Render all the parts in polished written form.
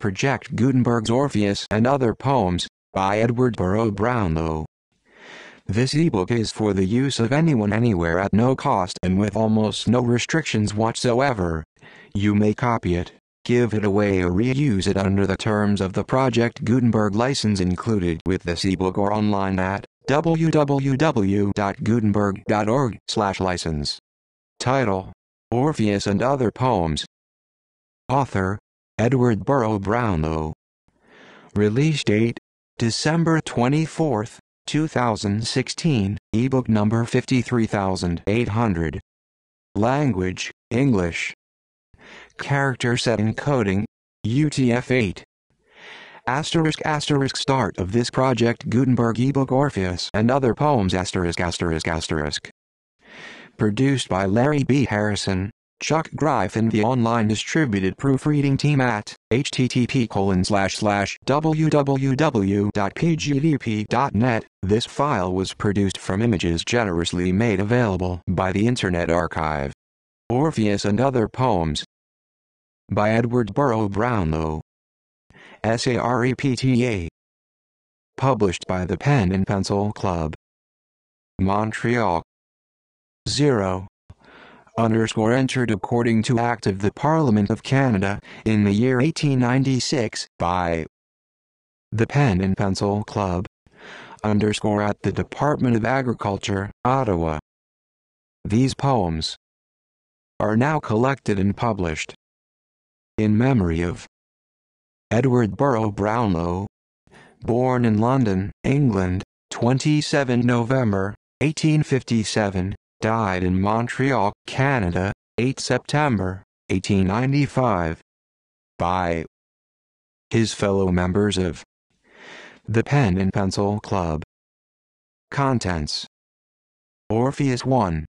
Project Gutenberg's Orpheus and Other Poems, by Burrough Brownlow. This ebook is for the use of anyone anywhere at no cost and with almost no restrictions whatsoever. You may copy it, give it away or reuse it under the terms of the Project Gutenberg license included with this ebook or online at www.gutenberg.org/license. Title: Orpheus and Other Poems. Author: Burrough Brownlow. Release date: December 24, 2016, ebook number 53800. Language: English. Character set encoding: UTF-8. **** Start of this Project Gutenberg ebook Orpheus and Other Poems ****. Produced by Larry B. Harrison, Chuck Greif and the online distributed proofreading team at http://www.pgdp.net. This file was produced from images generously made available by the Internet Archive. Orpheus and Other Poems by Burrough Brownlow. SAREPTA. Published by the Pen and Pencil Club, Montreal. 0. Entered according to Act of the Parliament of Canada, in the year 1896, by the Pen and Pencil Club, _ at the Department of Agriculture, Ottawa. These poems are now collected and published in memory of Burrough Brownlow, born in London, England, 27 November, 1857, died in Montreal, Canada, 8 September, 1895. By his fellow members of the Pen and Pencil Club. Contents: Orpheus 1.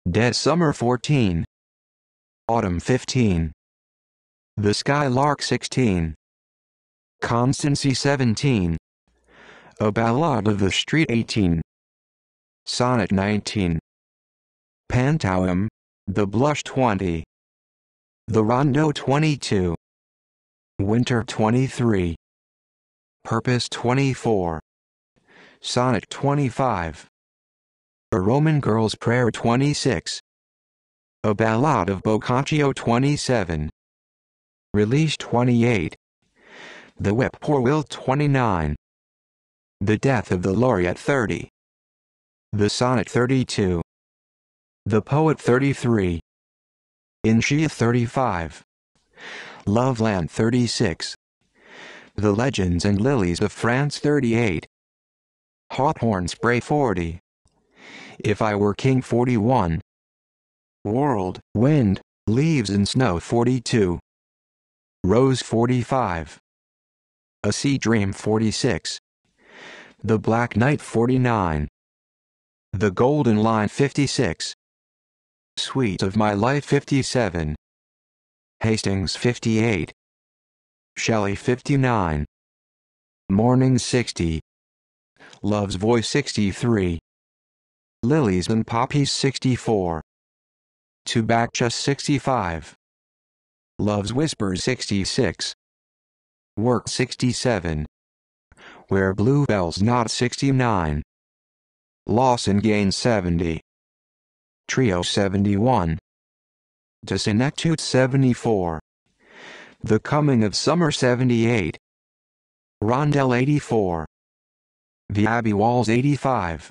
Dead Summer 14. Autumn 15. The Skylark 16. Constancy 17. A Ballad of the Street 18. Sonnet 19. Pantoum, The Blush 20. The Rondo 22. Winter 23. Purpose 24. Sonnet 25. A Roman Girl's Prayer 26. A Ballad of Boccaccio 27. Release 28. The Whippoorwill 29. The Death of the Laureate 30. The Sonnet 32. The Poet 33. Inchia 35. Loveland 36. The Legends and Lilies of France 38. Hawthorne Spray 40. If I Were King 41. World, Wind, Leaves and Snow 42. Rose 45. A Sea Dream 46. The Black Knight 49. The Golden Line 56. Sweet of My Life 57. Hastings 58. Shelley 59. Morning 60. Love's Voice 63. Lilies and Poppies 64. Tobacco 65. Love's Whispers 66. Work 67. Where Bluebells Nod 69. Loss and Gain 70. Trio 71. Desenectute 74. The Coming of Summer 78. Rondel 84. The Abbey Walls 85.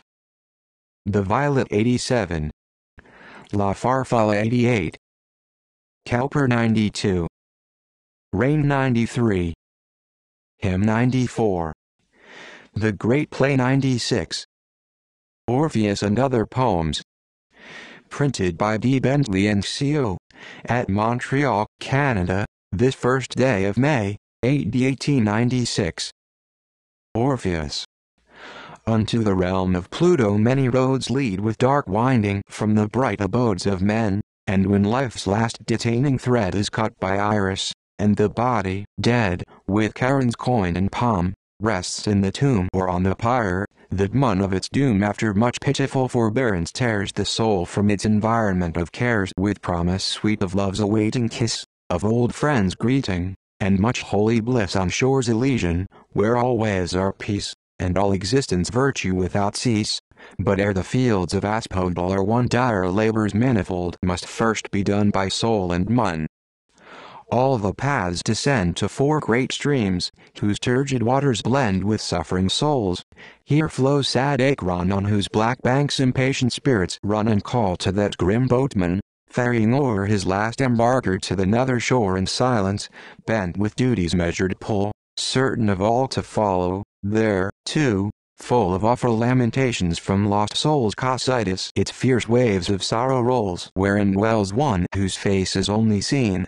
The Violet 87. La Farfalla 88. Cowper 92. Rain 93. Hymn 94. The Great Play 96. Orpheus and Other Poems. Printed by D. Bentley and Co. at Montreal, Canada, this first day of May, 1896. Orpheus. Unto the realm of Pluto many roads lead with dark winding from the bright abodes of men, and when life's last detaining thread is cut by Iris, and the body, dead, with Charon's coin and palm, rests in the tomb or on the pyre, that moan of its doom after much pitiful forbearance tears the soul from its environment of cares with promise sweet of love's awaiting kiss, of old friends greeting, and much holy bliss on shores Elysian, where always are peace, and all existence virtue without cease. But ere the fields of aspodal are won, dire labors manifold must first be done by soul and mind. All the paths descend to four great streams, whose turgid waters blend with suffering souls. Here flows sad Akron, on whose black banks impatient spirits run and call to that grim boatman, ferrying o'er his last embarker to the nether shore in silence, bent with duty's measured pull, certain of all to follow. There, too, full of awful lamentations from lost souls, Cocytus its fierce waves of sorrow rolls, wherein dwells one whose face is only seen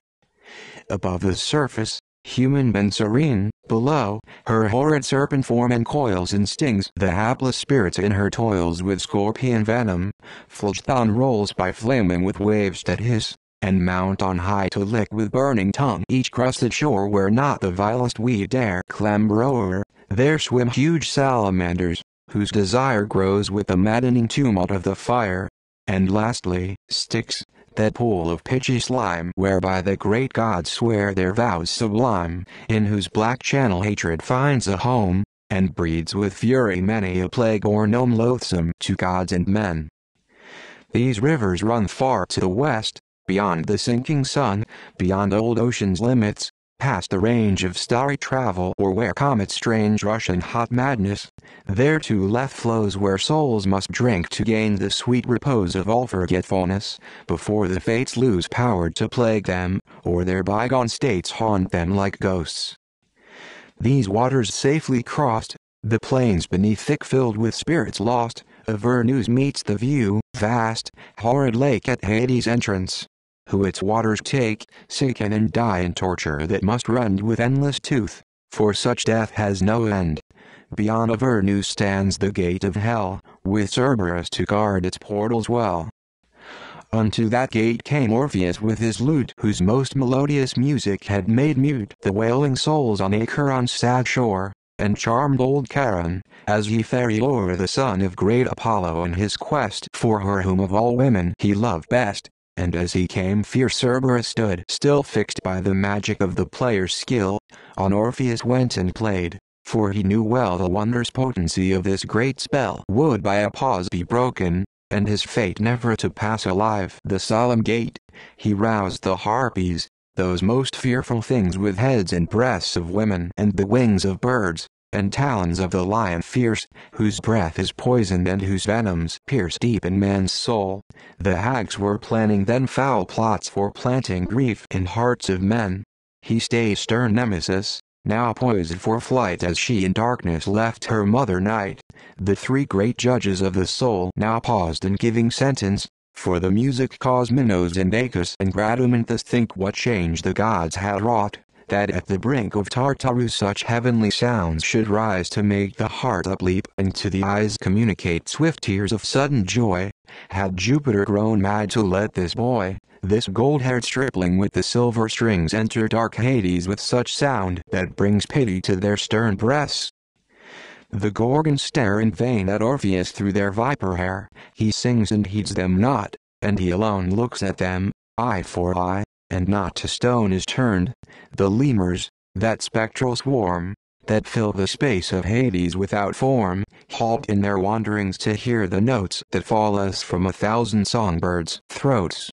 above the surface, human and serene. Below, her horrid serpent form encoils and stings the hapless spirits in her toils with scorpion venom. Phlegethon rolls by flaming with waves that hiss, and mount on high to lick with burning tongue each crusted shore where not the vilest weed dare clamber o'er. There swim huge salamanders, whose desire grows with the maddening tumult of the fire. And lastly, Styx, that pool of pitchy slime whereby the great gods swear their vows sublime, in whose black channel hatred finds a home, and breeds with fury many a plague-born gnome loathsome to gods and men. These rivers run far to the west, beyond the sinking sun, beyond old ocean's limits, past the range of starry travel, or where comets strange rush in hot madness. There to left flows where souls must drink to gain the sweet repose of all forgetfulness, before the fates lose power to plague them, or their bygone states haunt them like ghosts. These waters safely crossed, the plains beneath thick filled with spirits lost, Avernus meets the view, vast, horrid lake at Hades' entrance, who its waters take, sicken and die in torture that must rend with endless tooth, for such death has no end. Beyond Avernus stands the gate of hell, with Cerberus to guard its portals well. Unto that gate came Orpheus with his lute, whose most melodious music had made mute the wailing souls on Acheron's sad shore, and charmed old Charon, as he ferried o'er the son of great Apollo in his quest for her whom of all women he loved best. And as he came, fierce Cerberus stood still, fixed by the magic of the player's skill. On Orpheus went and played, for he knew well the wondrous potency of this great spell would by a pause be broken, and his fate never to pass alive the solemn gate. He roused the harpies, those most fearful things with heads and breasts of women and the wings of birds, and talons of the lion fierce, whose breath is poisoned and whose venoms pierce deep in man's soul. The hags were planning then foul plots for planting grief in hearts of men. He stayed stern Nemesis, now poised for flight as she in darkness left her mother night. The three great judges of the soul now paused in giving sentence, for the music caused Minos and Acus and Gradamanthus think what change the gods had wrought, that at the brink of Tartarus such heavenly sounds should rise to make the heart upleap and to the eyes communicate swift tears of sudden joy. Had Jupiter grown mad to let this boy, this gold-haired stripling with the silver strings, enter dark Hades with such sound that brings pity to their stern breasts? The Gorgons stare in vain at Orpheus through their viper hair. He sings and heeds them not, and he alone looks at them, eye for eye, and not to stone is turned. The lemurs, that spectral swarm, that fill the space of Hades without form, halt in their wanderings to hear the notes that fall as from 1,000 songbirds' throats.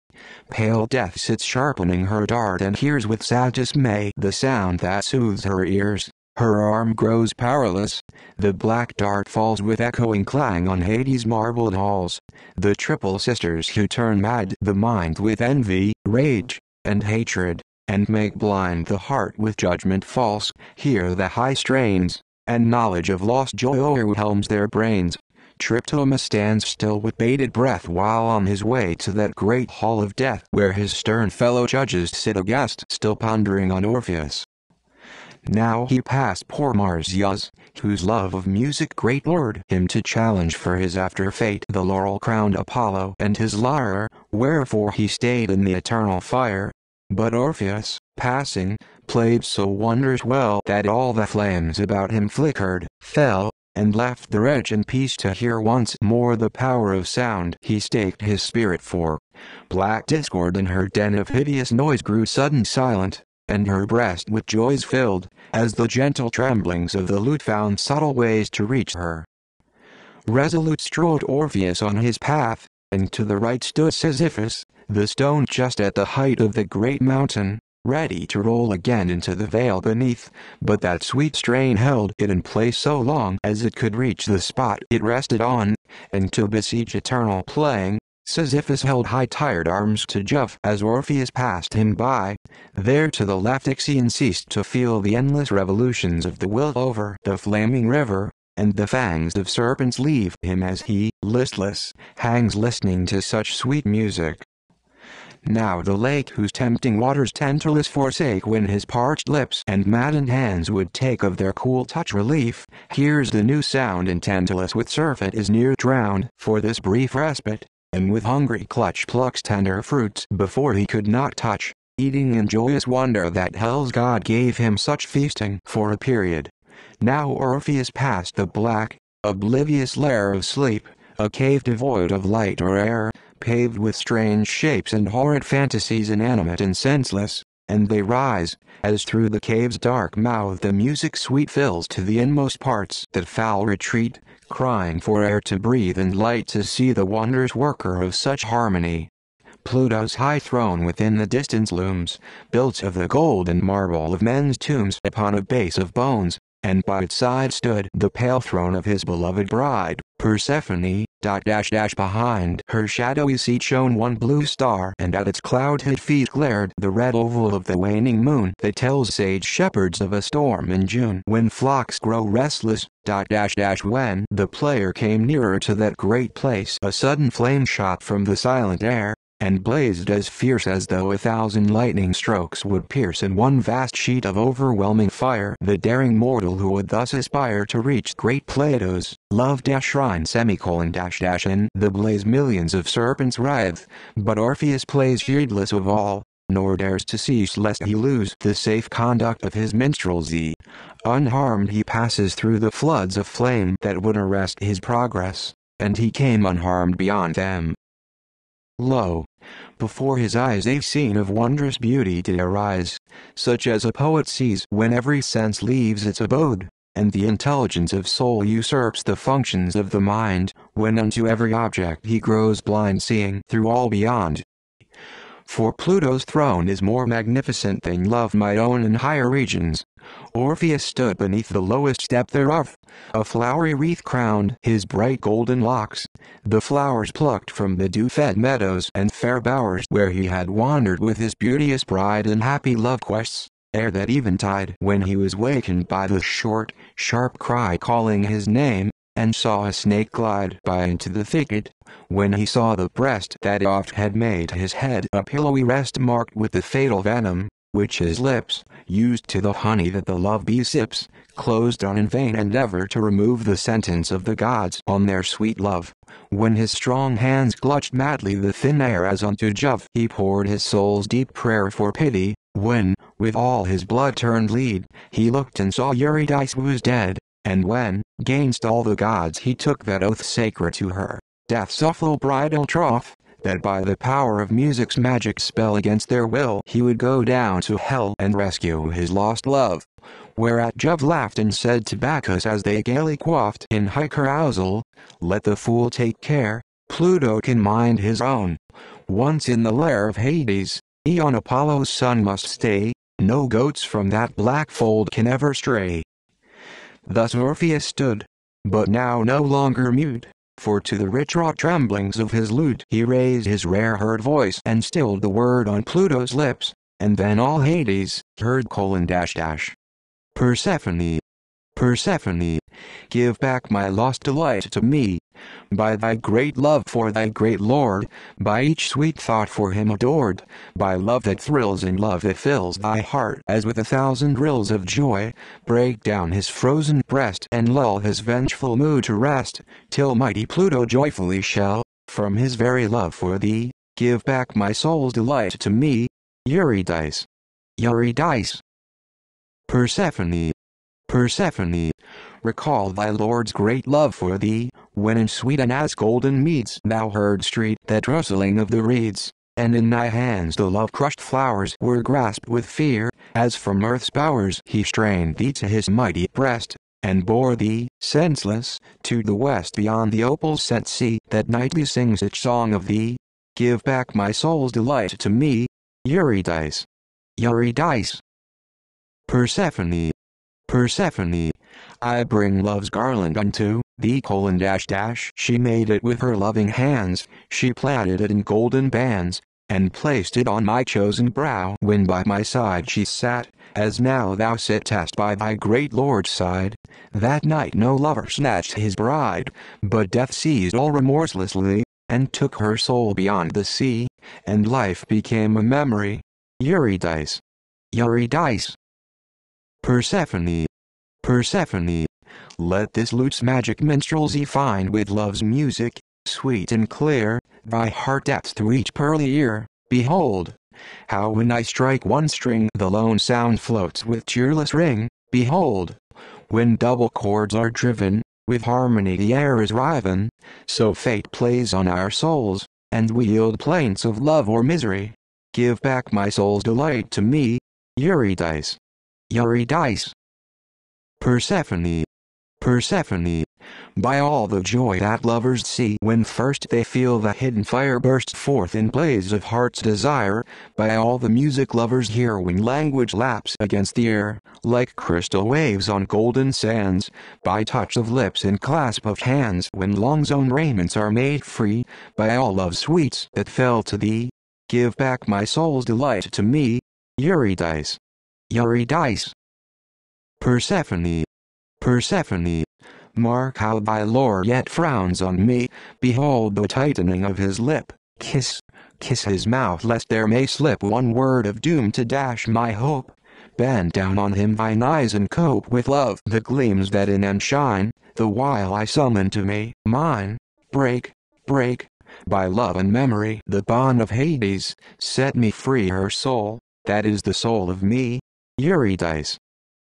Pale Death sits sharpening her dart and hears with sad dismay the sound that soothes her ears. Her arm grows powerless. The black dart falls with echoing clang on Hades' marbled halls. The triple sisters who turn mad the mind with envy, rage, and hatred, and make blind the heart with judgment false, hear the high strains, and knowledge of lost joy o'erwhelms their brains. Triptolemus stands still with bated breath while on his way to that great hall of death where his stern fellow judges sit aghast, still pondering on Orpheus. Now he passed poor Marsyas, whose love of music great lured him to challenge for his after fate the laurel-crowned Apollo and his lyre, wherefore he stayed in the eternal fire. But Orpheus, passing, played so wondrous well that all the flames about him flickered, fell, and left the wretch in peace to hear once more the power of sound he staked his spirit for. Black discord in her den of hideous noise grew sudden silent, and her breast with joys filled, as the gentle tremblings of the lute found subtle ways to reach her. Resolute strode Orpheus on his path, and to the right stood Sisyphus, the stone just at the height of the great mountain, ready to roll again into the vale beneath, but that sweet strain held it in place so long as it could reach the spot it rested on, and to beseech eternal playing, Sisyphus held high tired arms to Jove as Orpheus passed him by. There to the left Ixion ceased to feel the endless revolutions of the will over the flaming river, and the fangs of serpents leave him as he, listless, hangs listening to such sweet music. Now the lake whose tempting waters Tantalus forsake when his parched lips and maddened hands would take of their cool touch relief, hears the new sound in Tantalus with surfeit is near drowned for this brief respite, and with hungry clutch plucks tender fruits before he could not touch, eating in joyous wonder that hell's god gave him such feasting for a period. Now Orpheus passed the black, oblivious lair of sleep, a cave devoid of light or air, paved with strange shapes and horrid fantasies inanimate and senseless, and they rise, as through the cave's dark mouth the music sweet fills to the inmost parts that foul retreat, crying for air to breathe and light to see the wondrous worker of such harmony. Pluto's high throne within the distance looms, built of the gold and marble of men's tombs upon a base of bones, and by its side stood the pale throne of his beloved bride, Persephone. Behind her shadowy seat shone one blue star, and at its cloud-hid feet glared the red oval of the waning moon that tells sage shepherds of a storm in June when flocks grow restless. When the player came nearer to that great place, a sudden flame shot from the silent air, and blazed as fierce as though 1,000 lightning strokes would pierce in one vast sheet of overwhelming fire the daring mortal who would thus aspire to reach great Plato's love-shrine. In the blaze millions of serpents writhe, but Orpheus plays heedless of all, nor dares to cease lest he lose the safe conduct of his minstrelsy. Unharmed he passes through the floods of flame that would arrest his progress, and he came unharmed beyond them. Lo! Before his eyes a scene of wondrous beauty did arise, such as a poet sees when every sense leaves its abode, and the intelligence of soul usurps the functions of the mind, when unto every object he grows blind seeing through all beyond. For Pluto's throne is more magnificent than love might own in higher regions. Orpheus stood beneath the lowest step thereof, a flowery wreath crowned his bright golden locks, the flowers plucked from the dew-fed meadows and fair bowers where he had wandered with his beauteous bride in happy love quests, ere that eventide when he was wakened by the short, sharp cry calling his name, and saw a snake glide by into the thicket, when he saw the breast that oft had made his head a pillowy rest marked with the fatal venom, which his lips, used to the honey that the love bee sips, closed on in vain endeavor to remove the sentence of the gods on their sweet love. When his strong hands clutched madly the thin air as unto Jove he poured his soul's deep prayer for pity, when, with all his blood turned lead, he looked and saw Eurydice was dead, and when, gainst all the gods he took that oath sacred to her, death's awful bridal troth, that by the power of music's magic spell against their will he would go down to hell and rescue his lost love. Whereat Jove laughed and said to Bacchus as they gaily quaffed in high carousal, "Let the fool take care, Pluto can mind his own. Once in the lair of Hades, Aeon Apollo's son must stay, no goats from that black fold can ever stray." Thus Orpheus stood, but now no longer mute, for to the rich raw tremblings of his lute he raised his rare-heard voice and stilled the word on Pluto's lips, and then all Hades heard: Persephone, Persephone, give back my lost delight to me, by thy great love for thy great lord, by each sweet thought for him adored, by love that thrills and love that fills thy heart as with 1,000 rills of joy, break down his frozen breast and lull his vengeful mood to rest, till mighty Pluto joyfully shall, from his very love for thee, give back my soul's delight to me. Eurydice, Eurydice, Persephone, Persephone, recall thy lord's great love for thee, when in sweet and as golden meads thou heardst treat that rustling of the reeds, and in thy hands the love-crushed flowers were grasped with fear, as from earth's bowers he strained thee to his mighty breast, and bore thee, senseless, to the west beyond the opal-set sea that nightly sings its song of thee. Give back my soul's delight to me, Eurydice. Eurydice. Persephone. Persephone. I bring love's garland unto thee, She made it with her loving hands, she plaited it in golden bands, and placed it on my chosen brow when by my side she sat, as now thou sittest by thy great lord's side. That night no lover snatched his bride, but death seized all remorselessly, and took her soul beyond the sea, and life became a memory. Eurydice. Eurydice. Persephone. Persephone. Let this lute's magic minstrelsy find with love's music, sweet and clear, thy heart depths through each pearly ear. Behold, how when I strike one string the lone sound floats with cheerless ring. Behold, when double chords are driven, with harmony the air is riven. So fate plays on our souls, and we yield plaints of love or misery. Give back my soul's delight to me, Eurydice. Eurydice. Persephone. Persephone. By all the joy that lovers see when first they feel the hidden fire burst forth in blaze of heart's desire, by all the music lovers hear when language laps against the ear, like crystal waves on golden sands, by touch of lips and clasp of hands when long-zone raiments are made free, by all love's sweets that fell to thee. Give back my soul's delight to me, Eurydice. Eurydice. Persephone. Persephone. Mark how thy lord yet frowns on me, behold the tightening of his lip, kiss his mouth lest there may slip one word of doom to dash my hope. Bend down on him thine eyes and cope with love the gleams that in them shine, the while I summon to me, mine. Break, break, by love and memory the bond of Hades, set me free her soul, that is the soul of me, Eurydice.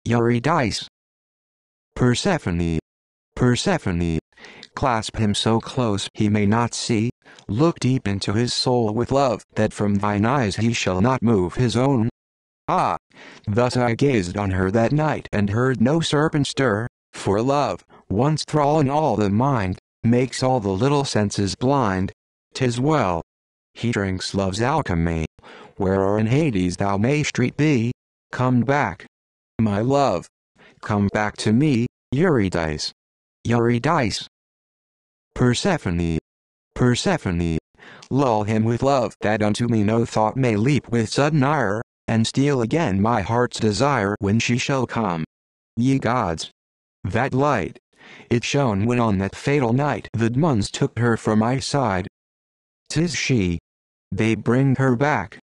Eurydice. Persephone. Persephone. Clasp him so close he may not see, look deep into his soul with love that from thine eyes he shall not move his own. Ah! Thus I gazed on her that night and heard no serpent stir, for love, once thralling all the mind, makes all the little senses blind. 'Tis well. He drinks love's alchemy, where'er in Hades thou mayst be. Come back, my love, come back to me, Eurydice. Eurydice. Persephone. Persephone. Lull him with love that unto me no thought may leap with sudden ire, and steal again my heart's desire when she shall come. Ye gods! That light! It shone when on that fatal night the demons took her from my side. 'Tis she. They bring her back.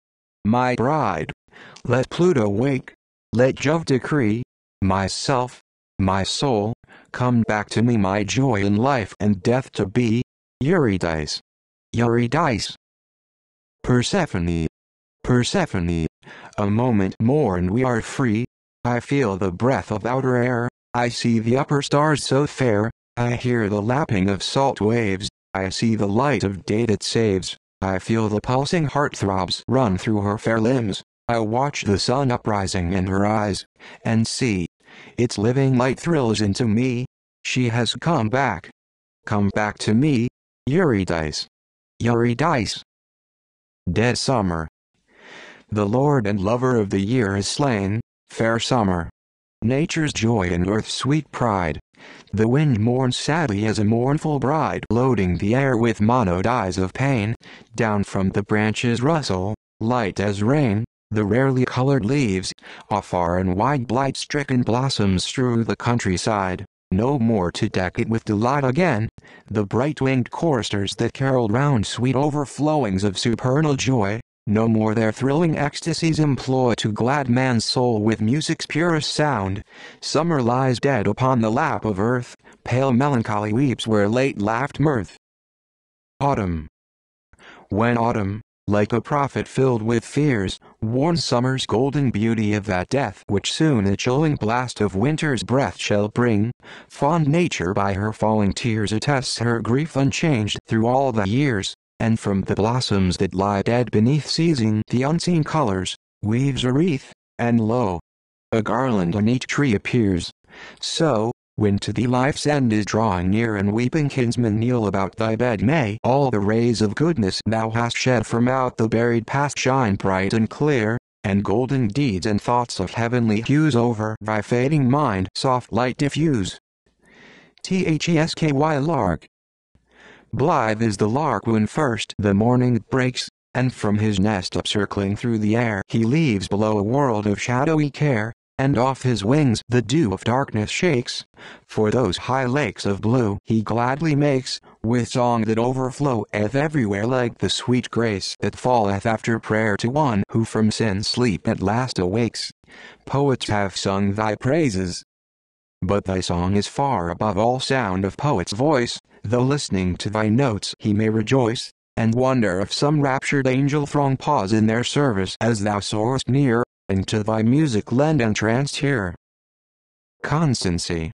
My bride. Let Pluto wake. Let Jove decree. Myself, my soul, come back to me, my joy in life and death to be. Eurydice. Eurydice. Persephone. Persephone. A moment more and we are free. I feel the breath of outer air, I see the upper stars so fair, I hear the lapping of salt waves, I see the light of day that saves, I feel the pulsing heart throbs run through her fair limbs, I watch the sun uprising in her eyes, and see, its living light thrills into me. She has come back. Come back to me, Eurydice. Eurydice. Dead summer. The lord and lover of the year is slain, fair summer. Nature's joy and earth's sweet pride. The wind mourns sadly as a mournful bride, loading the air with monodies of pain. Down from the branches rustle, light as rain, the rarely colored leaves. Afar and wide blight-stricken blossoms strew the countryside, no more to deck it with delight again. The bright-winged choristers that caroled round sweet overflowings of supernal joy, no more their thrilling ecstasies employ to glad man's soul with music's purest sound. Summer lies dead upon the lap of earth, pale melancholy weeps where late laughed mirth. Autumn. When autumn, like a prophet filled with fears, warns summer's golden beauty of that death which soon the chilling blast of winter's breath shall bring, fond nature by her falling tears attests her grief unchanged through all the years. and from the blossoms that lie dead beneath seizing the unseen colors, weaves a wreath, and lo, a garland on each tree appears. So, when to thee life's end is drawing near and weeping kinsmen kneel about thy bed, may all the rays of goodness thou hast shed from out the buried past shine bright and clear, and golden deeds and thoughts of heavenly hues over thy fading mind soft light diffuse. Thesky Lark. Blithe is the lark when first the morning breaks, and from his nest upcircling through the air he leaves below a world of shadowy care, and off his wings the dew of darkness shakes. For those high lakes of blue he gladly makes, with song that overfloweth everywhere like the sweet grace that falleth after prayer to one who from sin sleep at last awakes. Poets have sung thy praises, but thy song is far above all sound of poet's voice, though listening to thy notes he may rejoice, and wonder if some raptured angel throng pause in their service as thou soarest near, and to thy music lend entranced ear. Constancy.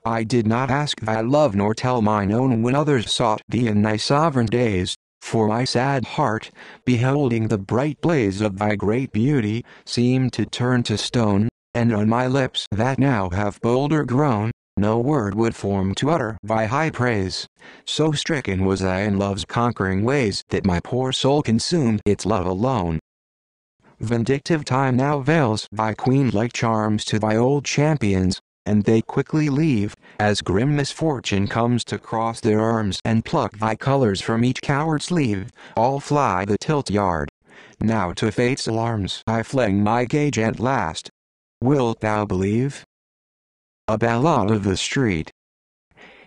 I did not ask thy love nor tell mine own when others sought thee in thy sovereign days, for my sad heart, beholding the bright blaze of thy great beauty, seemed to turn to stone, and on my lips that now have bolder grown, no word would form to utter thy high praise. So stricken was I in love's conquering ways that my poor soul consumed its love alone. Vindictive time now veils thy queen-like charms to thy old champions, and they quickly leave, as grim misfortune comes to cross their arms and pluck thy colors from each coward sleeve. All fly the tilt-yard. Now to fate's alarms I fling my gage at last. Wilt thou believe? A ballad of the street.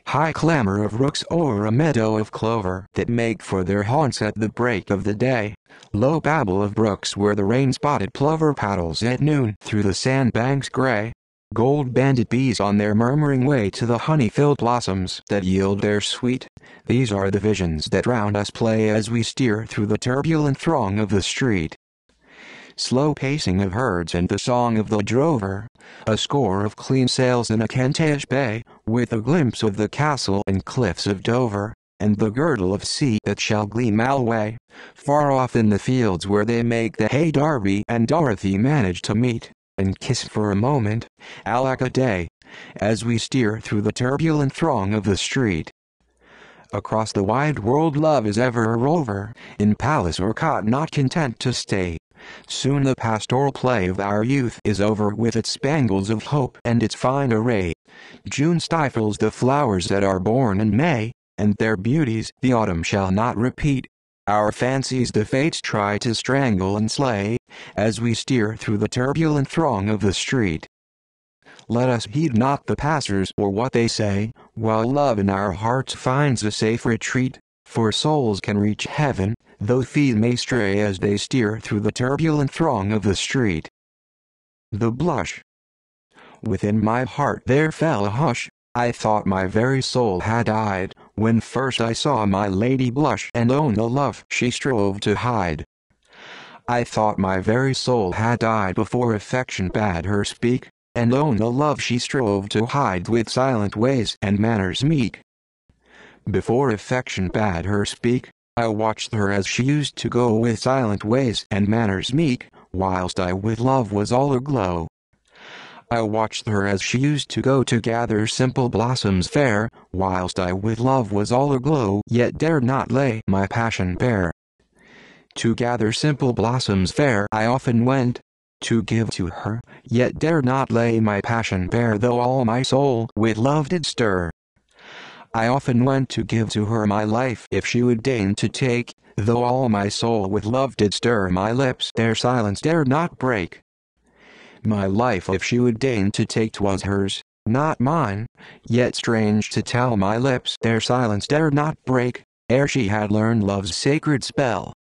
High clamor of rooks o'er a meadow of clover that make for their haunts at the break of the day. Low babble of brooks where the rain-spotted plover paddles at noon through the sandbanks gray. Gold-banded bees on their murmuring way to the honey-filled blossoms that yield their sweet. These are the visions that round us play as we steer through the turbulent throng of the street. Slow pacing of herds and the song of the drover, a score of clean sails in a Kentish bay, with a glimpse of the castle and cliffs of Dover, and the girdle of sea that shall gleam alway, far off in the fields where they make the hay. Darby and Dorothy manage to meet, and kiss for a moment, alack a day, as we steer through the turbulent throng of the street. Across the wide world love is ever a rover, in palace or cot not content to stay. Soon the pastoral play of our youth is over with its spangles of hope and its fine array. June stifles the flowers that are born in May, and their beauties the autumn shall not repeat. Our fancies the fates try to strangle and slay, as we steer through the turbulent throng of the street. Let us heed not the passers or what they say, while love in our hearts finds a safe retreat, for souls can reach heaven, though feet may stray as they steer through the turbulent throng of the street. The blush. Within my heart there fell a hush. I thought my very soul had died, when first I saw my lady blush and own the love she strove to hide. I thought my very soul had died before affection bade her speak, and own the love she strove to hide with silent ways and manners meek. Before affection bade her speak, I watched her as she used to go with silent ways and manners meek, whilst I with love was all aglow. I watched her as she used to go to gather simple blossoms fair, whilst I with love was all aglow, yet dared not lay my passion bare. To gather simple blossoms fair I often went, to give to her, yet dared not lay my passion bare, though all my soul with love did stir. I often went to give to her my life if she would deign to take, though all my soul with love did stir. My lips their silence dared not break. My life if she would deign to take, 'twas hers, not mine, yet strange to tell my lips their silence dared not break, ere she had learned love's sacred spell.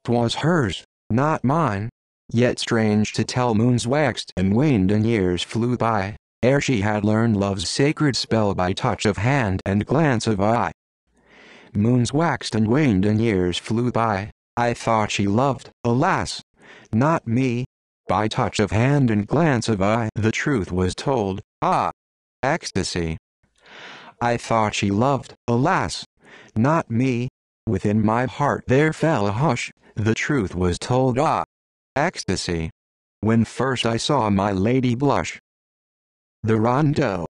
'Twas hers, not mine, yet strange to tell moons waxed and waned and years flew by, ere she had learned love's sacred spell by touch of hand and glance of eye. Moons waxed and waned and years flew by, I thought she loved, alas, not me. By touch of hand and glance of eye the truth was told, ah, ecstasy. I thought she loved, alas, not me. Within my heart there fell a hush, the truth was told. Ah, ecstasy! When first I saw my lady blush. The rondo.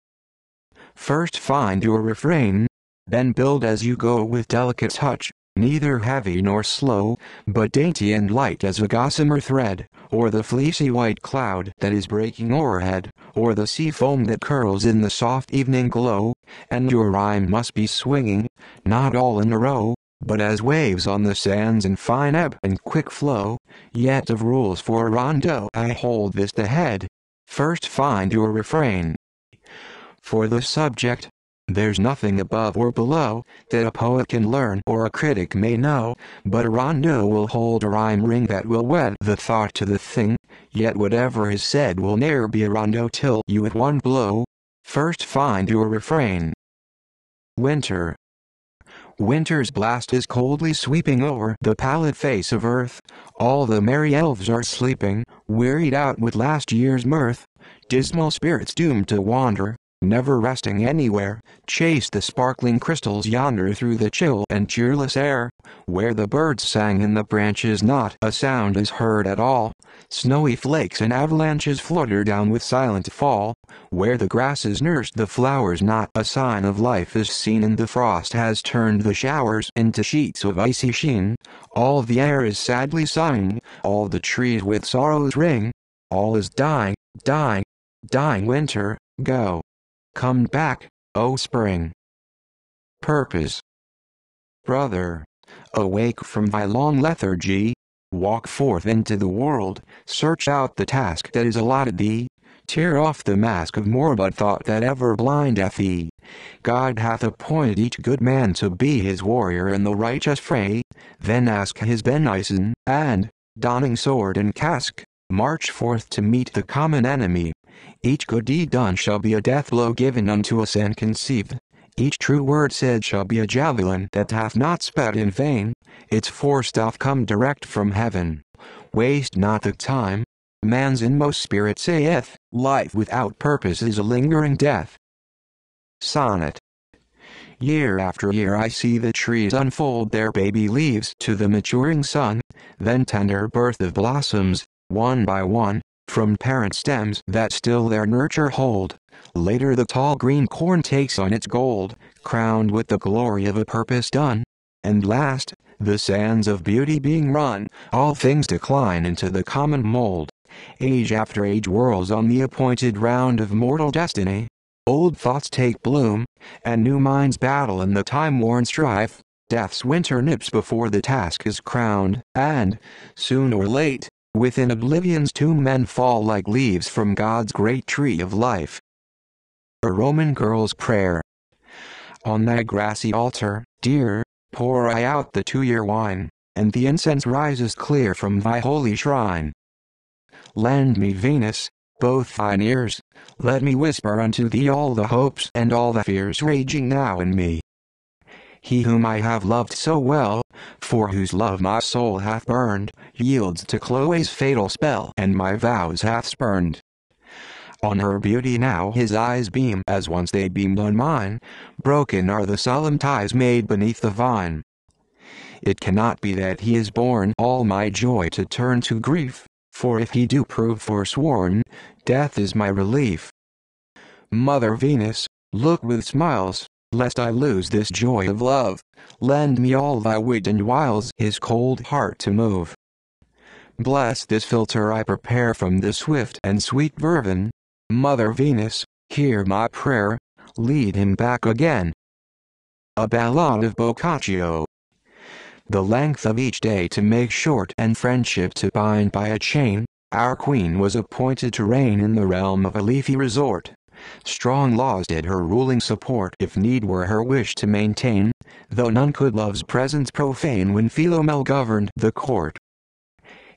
First find your refrain, then build as you go with delicate touch, neither heavy nor slow, but dainty and light as a gossamer thread, or the fleecy white cloud that is breaking o'erhead, or the sea foam that curls in the soft evening glow, and your rhyme must be swinging, not all in a row, but as waves on the sands in fine ebb and quick flow. Yet of rules for a rondo I hold this the head: first find your refrain. For the subject, there's nothing above or below that a poet can learn or a critic may know, but a rondo will hold a rhyme ring that will wed the thought to the thing, yet whatever is said will ne'er be a rondo till you at one blow first find your refrain. Winter. Winter's blast is coldly sweeping over the pallid face of earth. All the merry elves are sleeping, wearied out with last year's mirth. Dismal spirits doomed to wander, never resting anywhere, chase the sparkling crystals yonder through the chill and cheerless air. Where the birds sang in the branches not a sound is heard at all. Snowy flakes and avalanches flutter down with silent fall. Where the grasses nursed the flowers not a sign of life is seen, and the frost has turned the showers into sheets of icy sheen. All the air is sadly sighing, all the trees with sorrows ring. All is dying, dying, dying. Winter, go. Come back, O spring. Purpose. Brother, awake from thy long lethargy, walk forth into the world, search out the task that is allotted thee, tear off the mask of morbid thought that ever blindeth thee. God hath appointed each good man to be his warrior in the righteous fray, then ask his benison, and, donning sword and casque, march forth to meet the common enemy. Each good deed done shall be a death blow given unto us and conceived. Each true word said shall be a javelin that hath not sped in vain, its force doth come direct from heaven. Waste not the time. Man's inmost spirit saith, life without purpose is a lingering death. Sonnet. Year after year I see the trees unfold their baby leaves to the maturing sun, then tender birth of blossoms, one by one, from parent stems that still their nurture hold. Later the tall green corn takes on its gold, crowned with the glory of a purpose done. And last, the sands of beauty being run, all things decline into the common mold. Age after age whirls on the appointed round of mortal destiny. Old thoughts take bloom, and new minds battle in the time-worn strife. Death's winter nips before the task is crowned, and, soon or late, within oblivion's tomb men fall like leaves from God's great tree of life. A Roman girl's prayer. On thy grassy altar, dear, pour I out the 2-year wine, and the incense rises clear from thy holy shrine. Lend me, Venus, both thine ears, let me whisper unto thee all the hopes and all the fears raging now in me. He whom I have loved so well, for whose love my soul hath burned, yields to Chloe's fatal spell and my vows hath spurned. On her beauty now his eyes beam as once they beamed on mine, broken are the solemn ties made beneath the vine. It cannot be that he is born all my joy to turn to grief, for if he do prove forsworn, death is my relief. Mother Venus, look with smiles, lest I lose this joy of love, lend me all thy wit and wiles his cold heart to move. Bless this philtre I prepare from the swift and sweet verven. Mother Venus, hear my prayer, lead him back again. A Ballad of Boccaccio. The length of each day to make short and friendship to bind by a chain, our queen was appointed to reign in the realm of a leafy resort. Strong laws did her ruling support if need were her wish to maintain, though none could love's presence profane when Philomel governed the court.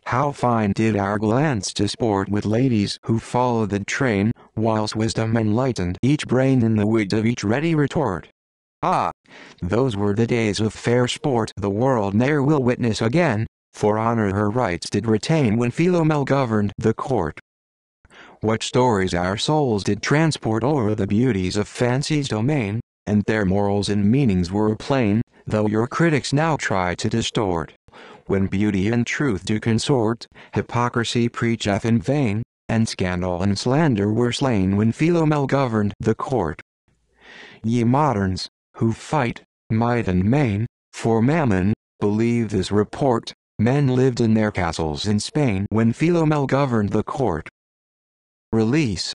How fine did our glance disport with ladies who followed the train, whilst wisdom enlightened each brain in the wit of each ready retort. Ah, those were the days of fair sport the world ne'er will witness again, for honor her rights did retain when Philomel governed the court. What stories our souls did transport o'er the beauties of fancy's domain, and their morals and meanings were plain, though your critics now try to distort. When beauty and truth do consort, hypocrisy preacheth in vain, and scandal and slander were slain when Philomel governed the court. Ye moderns, who fight, might and main, for mammon, believe this report, men lived in their castles in Spain when Philomel governed the court. Release.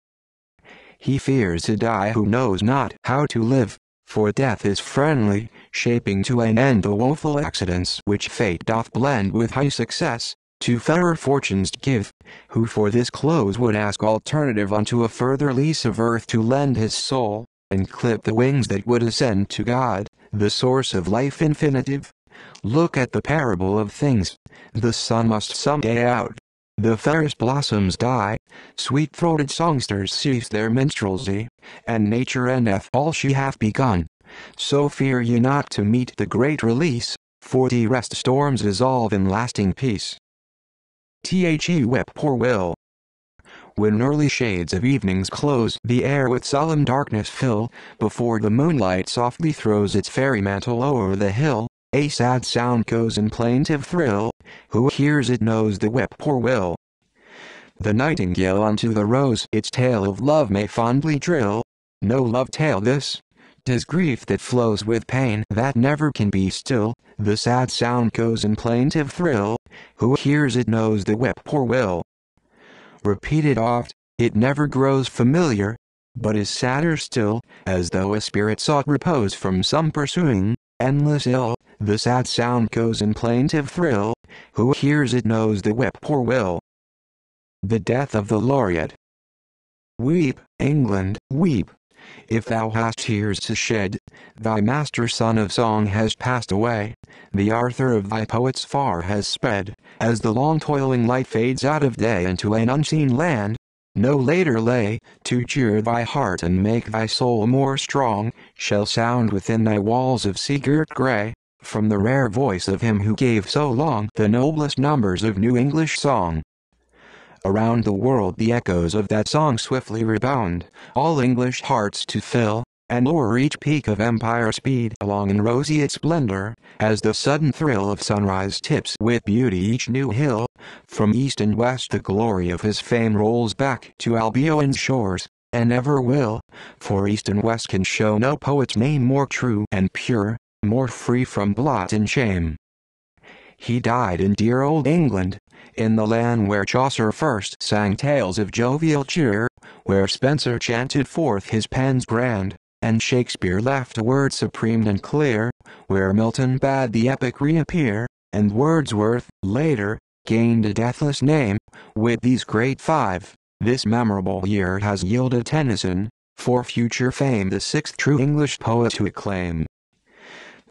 He fears to die who knows not how to live, for death is friendly, shaping to an end the woeful accidents which fate doth blend with high success, to fairer fortunes give, who for this close would ask alternative unto a further lease of earth to lend his soul, and clip the wings that would ascend to God, the source of life infinitive. Look at the parable of things, the sun must some day out. The fairest blossoms die, sweet-throated songsters cease their minstrelsy, and nature endeth all she hath begun. So fear ye not to meet the great release, for the rest storms dissolve in lasting peace. The whip poor will. When early shades of evenings close the air with solemn darkness fill, before the moonlight softly throws its fairy mantle o'er the hill, a sad sound goes in plaintive thrill, who hears it knows the whip poor will. The nightingale unto the rose its tale of love may fondly trill, no love tale this, 'tis grief that flows with pain that never can be still, the sad sound goes in plaintive thrill, who hears it knows the whip poor will. Repeated oft, it never grows familiar, but is sadder still, as though a spirit sought repose from some pursuing, endless ill, the sad sound goes in plaintive thrill, who hears it knows the whip poor will. The death of the laureate. Weep, England, weep. If thou hast tears to shed, thy master son of song has passed away, the Arthur of thy poets far has sped, as the long toiling light fades out of day into an unseen land. No later lay, to cheer thy heart and make thy soul more strong, shall sound within thy walls of sea-girt grey, from the rare voice of him who gave so long the noblest numbers of New English song. Around the world the echoes of that song swiftly rebound, all English hearts to fill, and o'er each peak of empire speed along in roseate splendor, as the sudden thrill of sunrise tips with beauty each new hill. From east and west the glory of his fame rolls back to Albion's shores, and ever will, for east and west can show no poet's name more true and pure, more free from blot and shame. He died in dear old England, in the land where Chaucer first sang tales of jovial cheer, where Spenser chanted forth his pen's brand, and Shakespeare left a word supreme and clear, where Milton bade the epic reappear, and Wordsworth, later, gained a deathless name. With these great five, this memorable year has yielded Tennyson, for future fame the sixth true English poet to acclaim.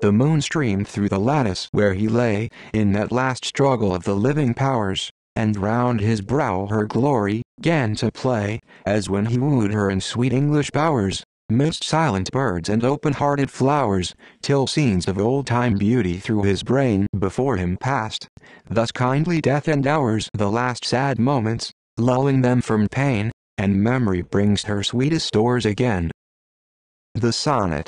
The moon streamed through the lattice where he lay, in that last struggle of the living powers, and round his brow her glory 'gan to play, as when he wooed her in sweet English bowers, midst silent birds and open-hearted flowers, till scenes of old-time beauty through his brain before him passed. Thus kindly death endows the last sad moments, lulling them from pain, and memory brings her sweetest stores again. The Sonnet.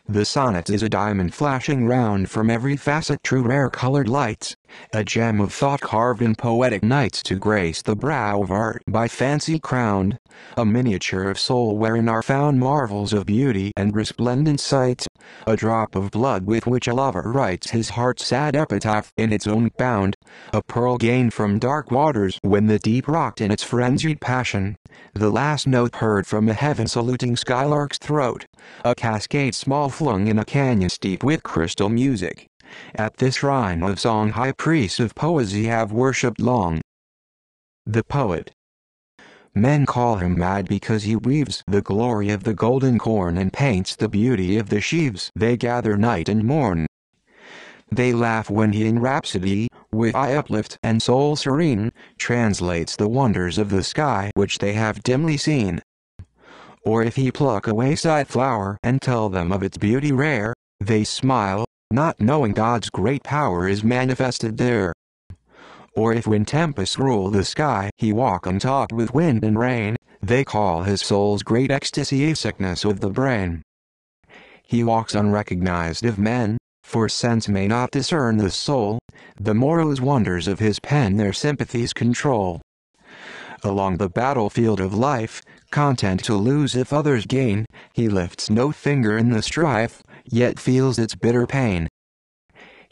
The sonnet is a diamond flashing round from every facet true rare-colored lights, a gem of thought carved in poetic nights to grace the brow of art by fancy crowned, a miniature of soul wherein are found marvels of beauty and resplendent sights, a drop of blood with which a lover writes his heart's sad epitaph in its own bound, a pearl gained from dark waters when the deep rocked in its frenzied passion, the last note heard from a heaven-saluting skylark's throat, a cascade small flung in a canyon steep with crystal music. At this shrine of song high priests of poesy have worshipped long. The poet. Men call him mad because he weaves the glory of the golden corn and paints the beauty of the sheaves they gather night and morn. They laugh when he in rhapsody, with eye uplift and soul serene, translates the wonders of the sky which they have dimly seen. Or if he pluck a wayside flower and tell them of its beauty rare, they smile, not knowing God's great power is manifested there. Or if when tempests rule the sky he walk and talk with wind and rain, they call his soul's great ecstasy a sickness of the brain. He walks unrecognized of men, for sense may not discern the soul, the morrow's wonders of his pen their sympathies control. Along the battlefield of life, content to lose if others gain, he lifts no finger in the strife, yet feels its bitter pain.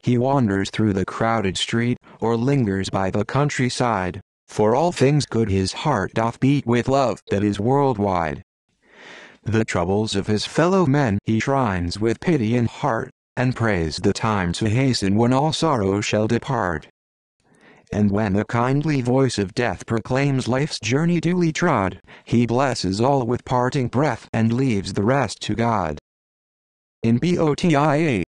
He wanders through the crowded street, or lingers by the countryside, for all things good his heart doth beat with love that is worldwide. The troubles of his fellow men he shrines with pity in heart, and prays the time to hasten when all sorrow shall depart. And when the kindly voice of death proclaims life's journey duly trod, he blesses all with parting breath and leaves the rest to God. In Botia,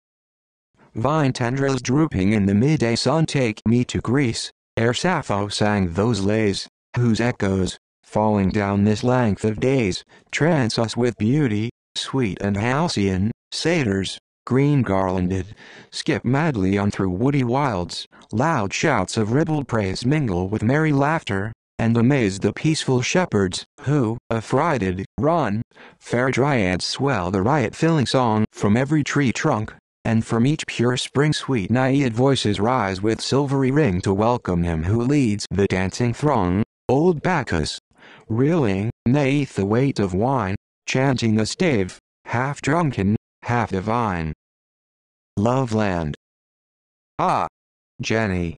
vine tendrils drooping in the midday sun take me to Greece, ere Sappho sang those lays, whose echoes, falling down this length of days, trance us with beauty, sweet and halcyon. Satyrs, green garlanded, skip madly on through woody wilds, loud shouts of ribald praise mingle with merry laughter, and amaze the peaceful shepherds, who, affrighted, run. Fair dryads swell the riot-filling song from every tree trunk, and from each pure spring sweet naiad voices rise with silvery ring to welcome him who leads the dancing throng. Old Bacchus, reeling, neath the weight of wine, chanting a stave, half drunken, half divine. Loveland. Ah, Jenny,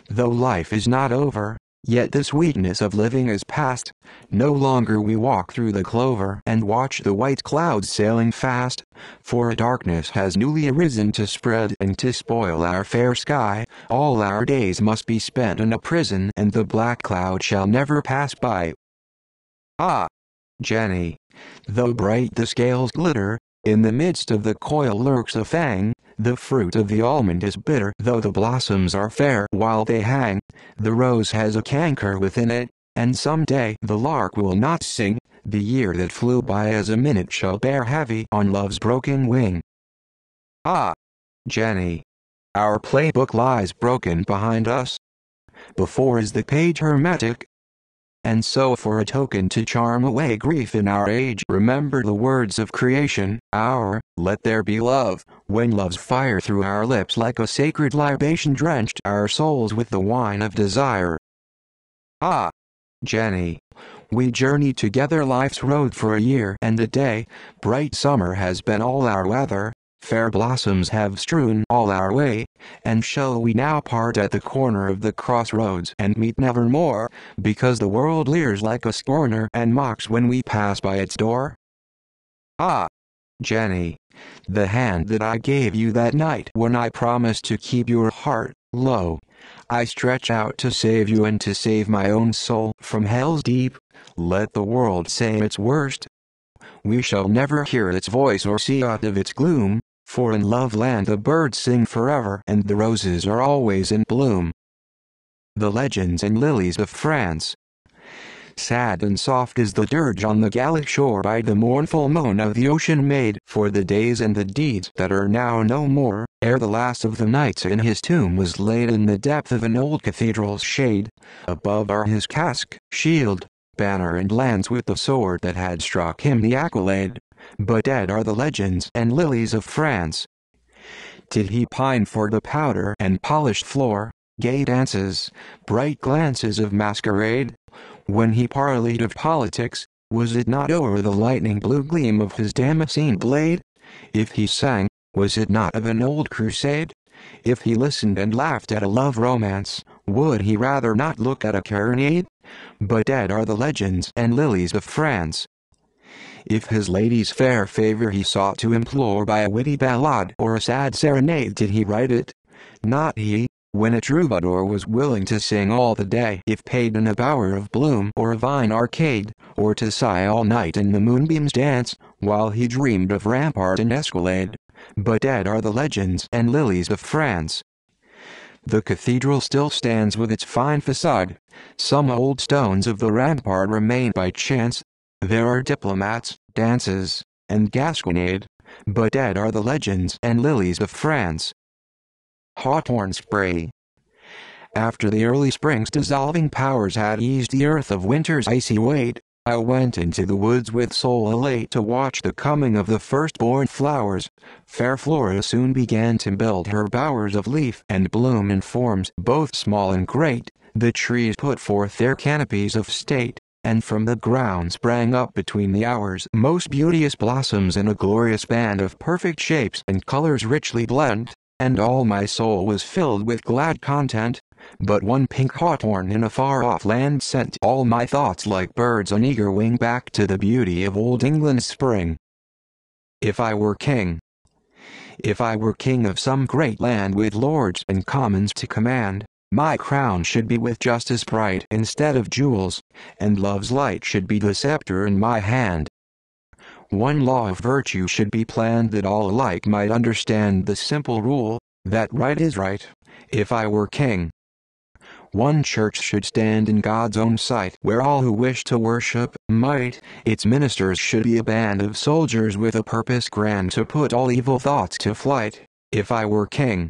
though life is not over, yet the sweetness of living is past. No longer we walk through the clover and watch the white clouds sailing fast, for a darkness has newly arisen to spread and to spoil our fair sky. All our days must be spent in a prison, and the black cloud shall never pass by. Ah, Jenny, though bright the scales glitter, in the midst of the coil lurks a fang. The fruit of the almond is bitter, though the blossoms are fair while they hang. The rose has a canker within it, and some day the lark will not sing. The year that flew by as a minute shall bear heavy on love's broken wing. Ah, Jenny, our playbook lies broken behind us. Before is the page hermetic. And so for a token to charm away grief in our age, remember the words of creation, let there be love, when love's fire through our lips like a sacred libation drenched our souls with the wine of desire. Ah, Jenny, we journeyed together life's road for a year and a day, bright summer has been all our weather, fair blossoms have strewn all our way, and shall we now part at the corner of the crossroads and meet nevermore, because the world leers like a scorner and mocks when we pass by its door? Ah, Jenny, the hand that I gave you that night when I promised to keep your heart, lo, I stretch out to save you and to save my own soul from hell's deep. Let the world say its worst, we shall never hear its voice or see aught of its gloom, for in Loveland the birds sing forever and the roses are always in bloom. The legends and lilies of France. Sad and soft is the dirge on the Gallic shore by the mournful moan of the ocean made for the days and the deeds that are now no more, ere the last of the knights in his tomb was laid in the depth of an old cathedral's shade. Above are his casque, shield, banner and lance with the sword that had struck him the accolade, but dead are the legends and lilies of France. Did he pine for the powder and polished floor, gay dances, bright glances of masquerade? When he parleyed of politics, was it not o'er the lightning blue gleam of his Damascene blade? If he sang, was it not of an old crusade? If he listened and laughed at a love romance, would he rather not look at a carronade? But dead are the legends and lilies of France. If his lady's fair favor he sought to implore by a witty ballade or a sad serenade, did he write it? Not he, when a troubadour was willing to sing all the day if paid in a bower of bloom or a vine arcade, or to sigh all night in the moonbeam's dance, while he dreamed of rampart and escalade. But dead are the legends and lilies of France. The cathedral still stands with its fine facade. Some old stones of the rampart remain by chance. There are diplomats, dances, and gasconade, but dead are the legends and lilies of France. Hawthorn spray. After the early spring's dissolving powers had eased the earth of winter's icy weight, I went into the woods with soul elate to watch the coming of the firstborn flowers. Fair Flora soon began to build her bowers of leaf and bloom in forms both small and great. The trees put forth their canopies of state, and from the ground sprang up between the hours most beauteous blossoms in a glorious band of perfect shapes and colors richly blent, and all my soul was filled with glad content. But one pink hawthorn in a far-off land sent all my thoughts like birds on eager wing back to the beauty of old England's spring. If I were king of some great land with lords and commons to command, my crown should be with justice bright instead of jewels, and love's light should be the scepter in my hand. One law of virtue should be planned that all alike might understand the simple rule, that right is right, if I were king. One church should stand in God's own sight where all who wish to worship might. Its ministers should be a band of soldiers with a purpose grand to put all evil thoughts to flight, if I were king.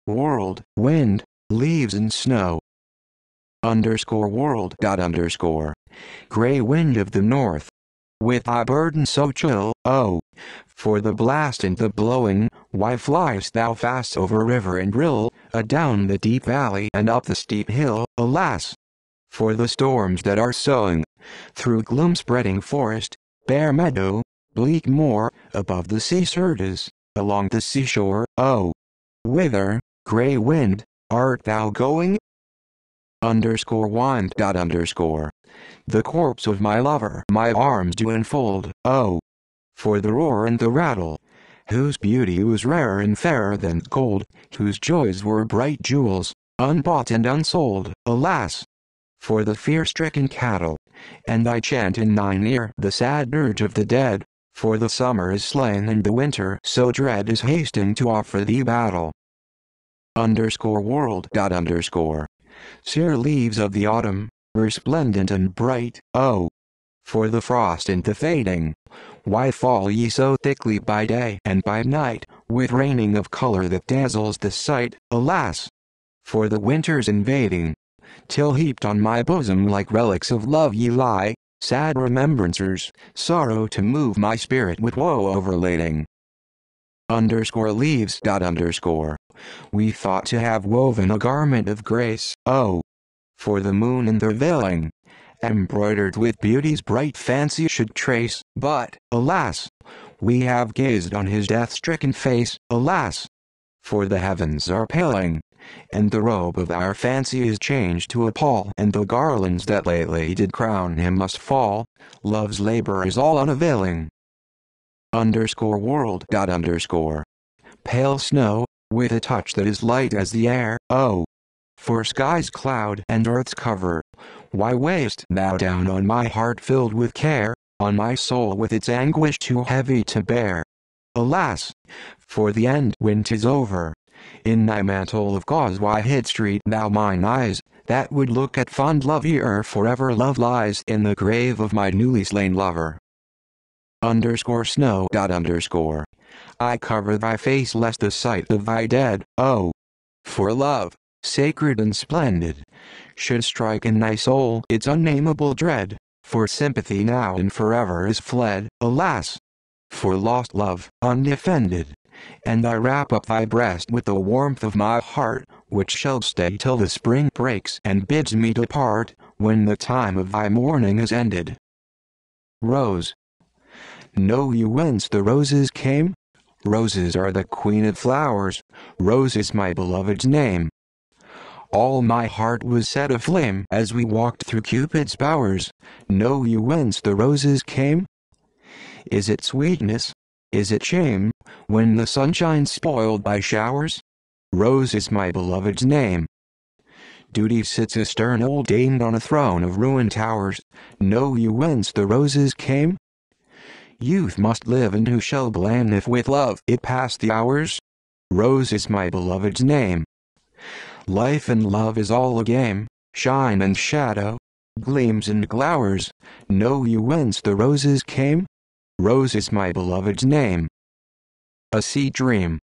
World, wind, leaves and snow. World. Gray wind of the north. With thy burden so chill, oh, for the blast and the blowing, why fliest thou fast over river and rill, adown the deep valley and up the steep hill, alas! For the storms that are sowing, through gloom-spreading forest, bare meadow, bleak moor, above the sea surges, along the seashore, oh! Whither, grey wind, art thou going? Wind. The corpse of my lover my arms do enfold, oh! For the roar and the rattle, whose beauty was rarer and fairer than gold, whose joys were bright jewels, unbought and unsold, alas! For the fear-stricken cattle, and I chant in thine ear the sad dirge of the dead, for the summer is slain and the winter so dread is hasting to offer thee battle. World. Sere leaves of the autumn, resplendent and bright, oh! For the frost and the fading, why fall ye so thickly by day and by night, with raining of color that dazzles the sight, alas! For the winter's invading, till heaped on my bosom like relics of love ye lie, sad remembrancers, sorrow to move my spirit with woe overlading. Leaves. We thought to have woven a garment of grace, oh! For the moon in their veiling, embroidered with beauty's bright fancy should trace, but, alas! We have gazed on his death-stricken face, alas! For the heavens are paling, and the robe of our fancy is changed to a pall, and the garlands that lately did crown him must fall, love's labor is all unavailing. World. Pale snow, with a touch that is light as the air, oh! For sky's cloud and earth's cover, why weighst thou down on my heart filled with care, on my soul with its anguish too heavy to bear? Alas! For the end when 'tis over, in thy mantle of gauze why hidst thou mine eyes, that would look at fond love ere forever love lies in the grave of my newly slain lover. Snow. I cover thy face lest the sight of thy dead, oh! For love, sacred and splendid, should strike in thy soul its unnameable dread, for sympathy now and forever is fled, alas! For lost love, undefended, and I wrap up thy breast with the warmth of my heart, which shall stay till the spring breaks and bids me depart, when the time of thy mourning is ended. Rose. Know you whence the roses came? Roses are the queen of flowers, Rose is my beloved's name. All my heart was set aflame as we walked through Cupid's bowers. Know you whence the roses came? Is it sweetness? Is it shame, when the sunshine's spoiled by showers? Rose is my beloved's name. Duty sits a stern old dame on a throne of ruined towers. Know you whence the roses came? Youth must live, and who shall blame if with love it pass the hours? Rose is my beloved's name. Life and love is all a game, shine and shadow, gleams and glowers. Know you whence the roses came? Rose is my beloved's name. A sea dream.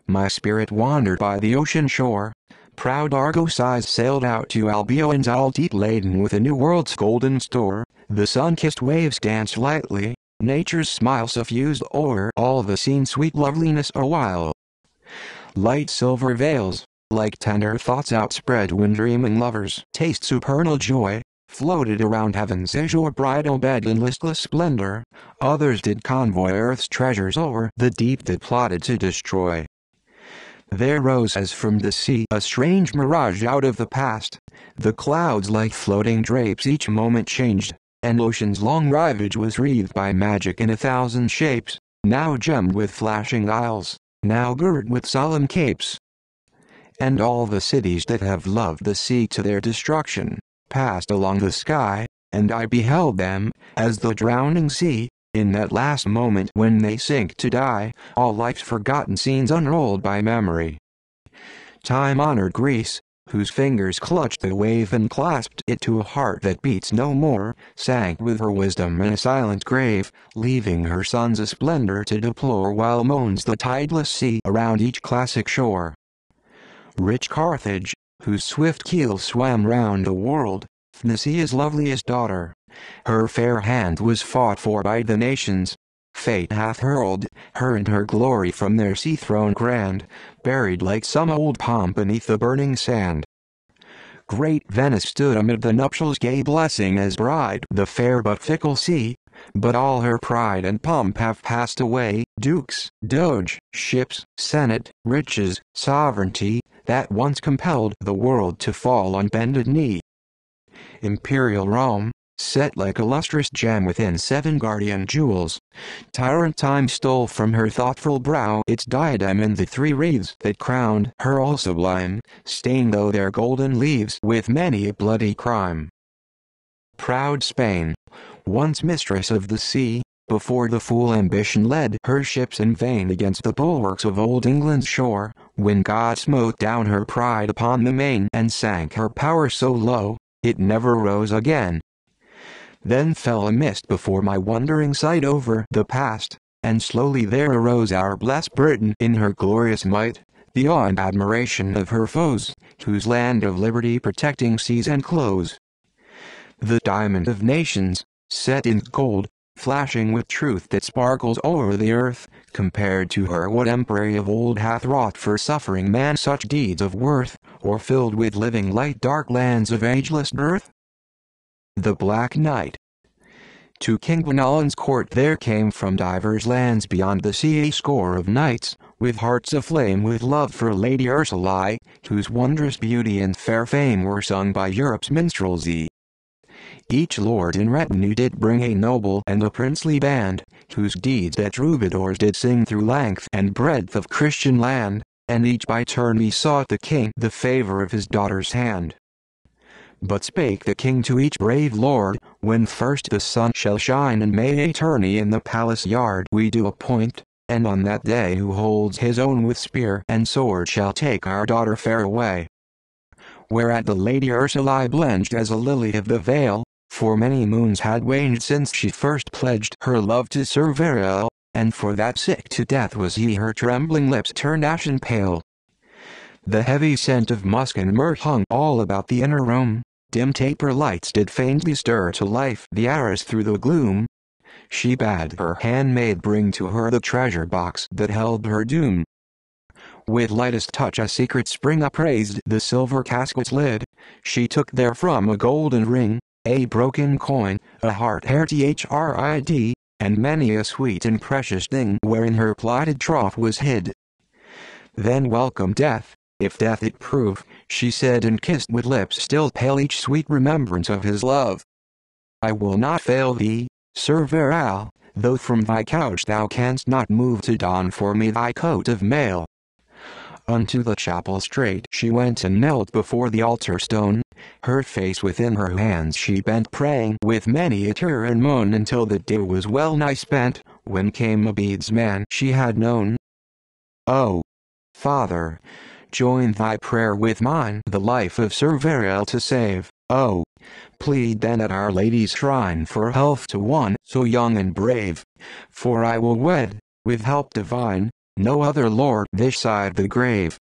My spirit wandered by the ocean shore. Proud Argosies sailed out to Albion's isle deep laden with a new world's golden store. The sun-kissed waves danced lightly, nature's smile suffused o'er all the scene's sweet loveliness awhile. Light silver veils, like tender thoughts outspread when dreaming lovers taste supernal joy, floated around heaven's azure bridal bed in listless splendor. Others did convoy earth's treasures o'er the deep that plotted to destroy. There rose as from the sea a strange mirage out of the past. The clouds like floating drapes each moment changed, and ocean's long rivage was wreathed by magic in 1,000 shapes, now gemmed with flashing isles, now girt with solemn capes. And all the cities that have loved the sea to their destruction passed along the sky, and I beheld them, as the drowning sea, in that last moment when they sink to die, all life's forgotten scenes unrolled by memory. Time-honored Greece, whose fingers clutched the wave and clasped it to a heart that beats no more, sank with her wisdom in a silent grave, leaving her sons a splendor to deplore while moans the tideless sea around each classic shore. Rich Carthage, whose swift keel swam round the world, Phoenicia's loveliest daughter, her fair hand was fought for by the nations. Fate hath hurled her and her glory from their sea throne grand, buried like some old pomp beneath the burning sand. Great Venice stood amid the nuptials' gay blessing as bride, the fair but fickle sea, but all her pride and pomp have passed away. Dukes, doge, ships, senate, riches, sovereignty, that once compelled the world to fall on bended knee. Imperial Rome, set like a lustrous gem within 7 guardian jewels. Tyrant Time stole from her thoughtful brow its diadem and the 3 wreaths that crowned her all sublime, stained though their golden leaves with many a bloody crime. Proud Spain, once mistress of the sea, before the fool ambition led her ships in vain against the bulwarks of old England's shore, when God smote down her pride upon the main and sank her power so low, it never rose again. Then fell a mist before my wondering sight over the past, and slowly there arose our blessed Britain in her glorious might, the awe and admiration of her foes, whose land of liberty protecting seas and close. The diamond of nations, set in gold, flashing with truth that sparkles o'er the earth, compared to her what emperor of old hath wrought for suffering man such deeds of worth, or filled with living light dark lands of ageless birth? The Black Knight. To King Guinallan's court there came from divers lands beyond the sea a score of knights, with hearts aflame with love for Lady Ursulae, whose wondrous beauty and fair fame were sung by Europe's minstrelsy. Each lord in retinue did bring a noble and a princely band, whose deeds that troubadours did sing through length and breadth of Christian land, and each by turn besought the king the favor of his daughter's hand. But spake the king to each brave lord, when first the sun shall shine in May a tourney in the palace yard we do appoint, and on that day who holds his own with spear and sword shall take our daughter fair away. Whereat the Lady Ursulae blenched as a lily of the vale, for many moons had waned since she first pledged her love to Sir Verriel, and for that sick to death was he her trembling lips turned ashen pale. The heavy scent of musk and myrrh hung all about the inner room, dim taper lights did faintly stir to life the arras through the gloom. She bade her handmaid bring to her the treasure box that held her doom. With lightest touch a secret spring upraised the silver casket's lid, she took therefrom a golden ring, a broken coin, a heart hair thrid, and many a sweet and precious thing wherein her plighted troth was hid. Then welcome death, if death it prove, she said and kissed with lips still pale each sweet remembrance of his love. I will not fail thee, Sir Verriel, though from thy couch thou canst not move to don for me thy coat of mail. Unto the chapel straight she went and knelt before the altar stone, her face within her hands she bent praying with many a tear and moan until the day was well nigh spent, when came a bedesman she had known. O Father, join thy prayer with mine the life of Sir Verriel to save. Oh, plead then at Our Lady's shrine for health to one so young and brave, for I will wed, with help divine, no other lord this side the grave.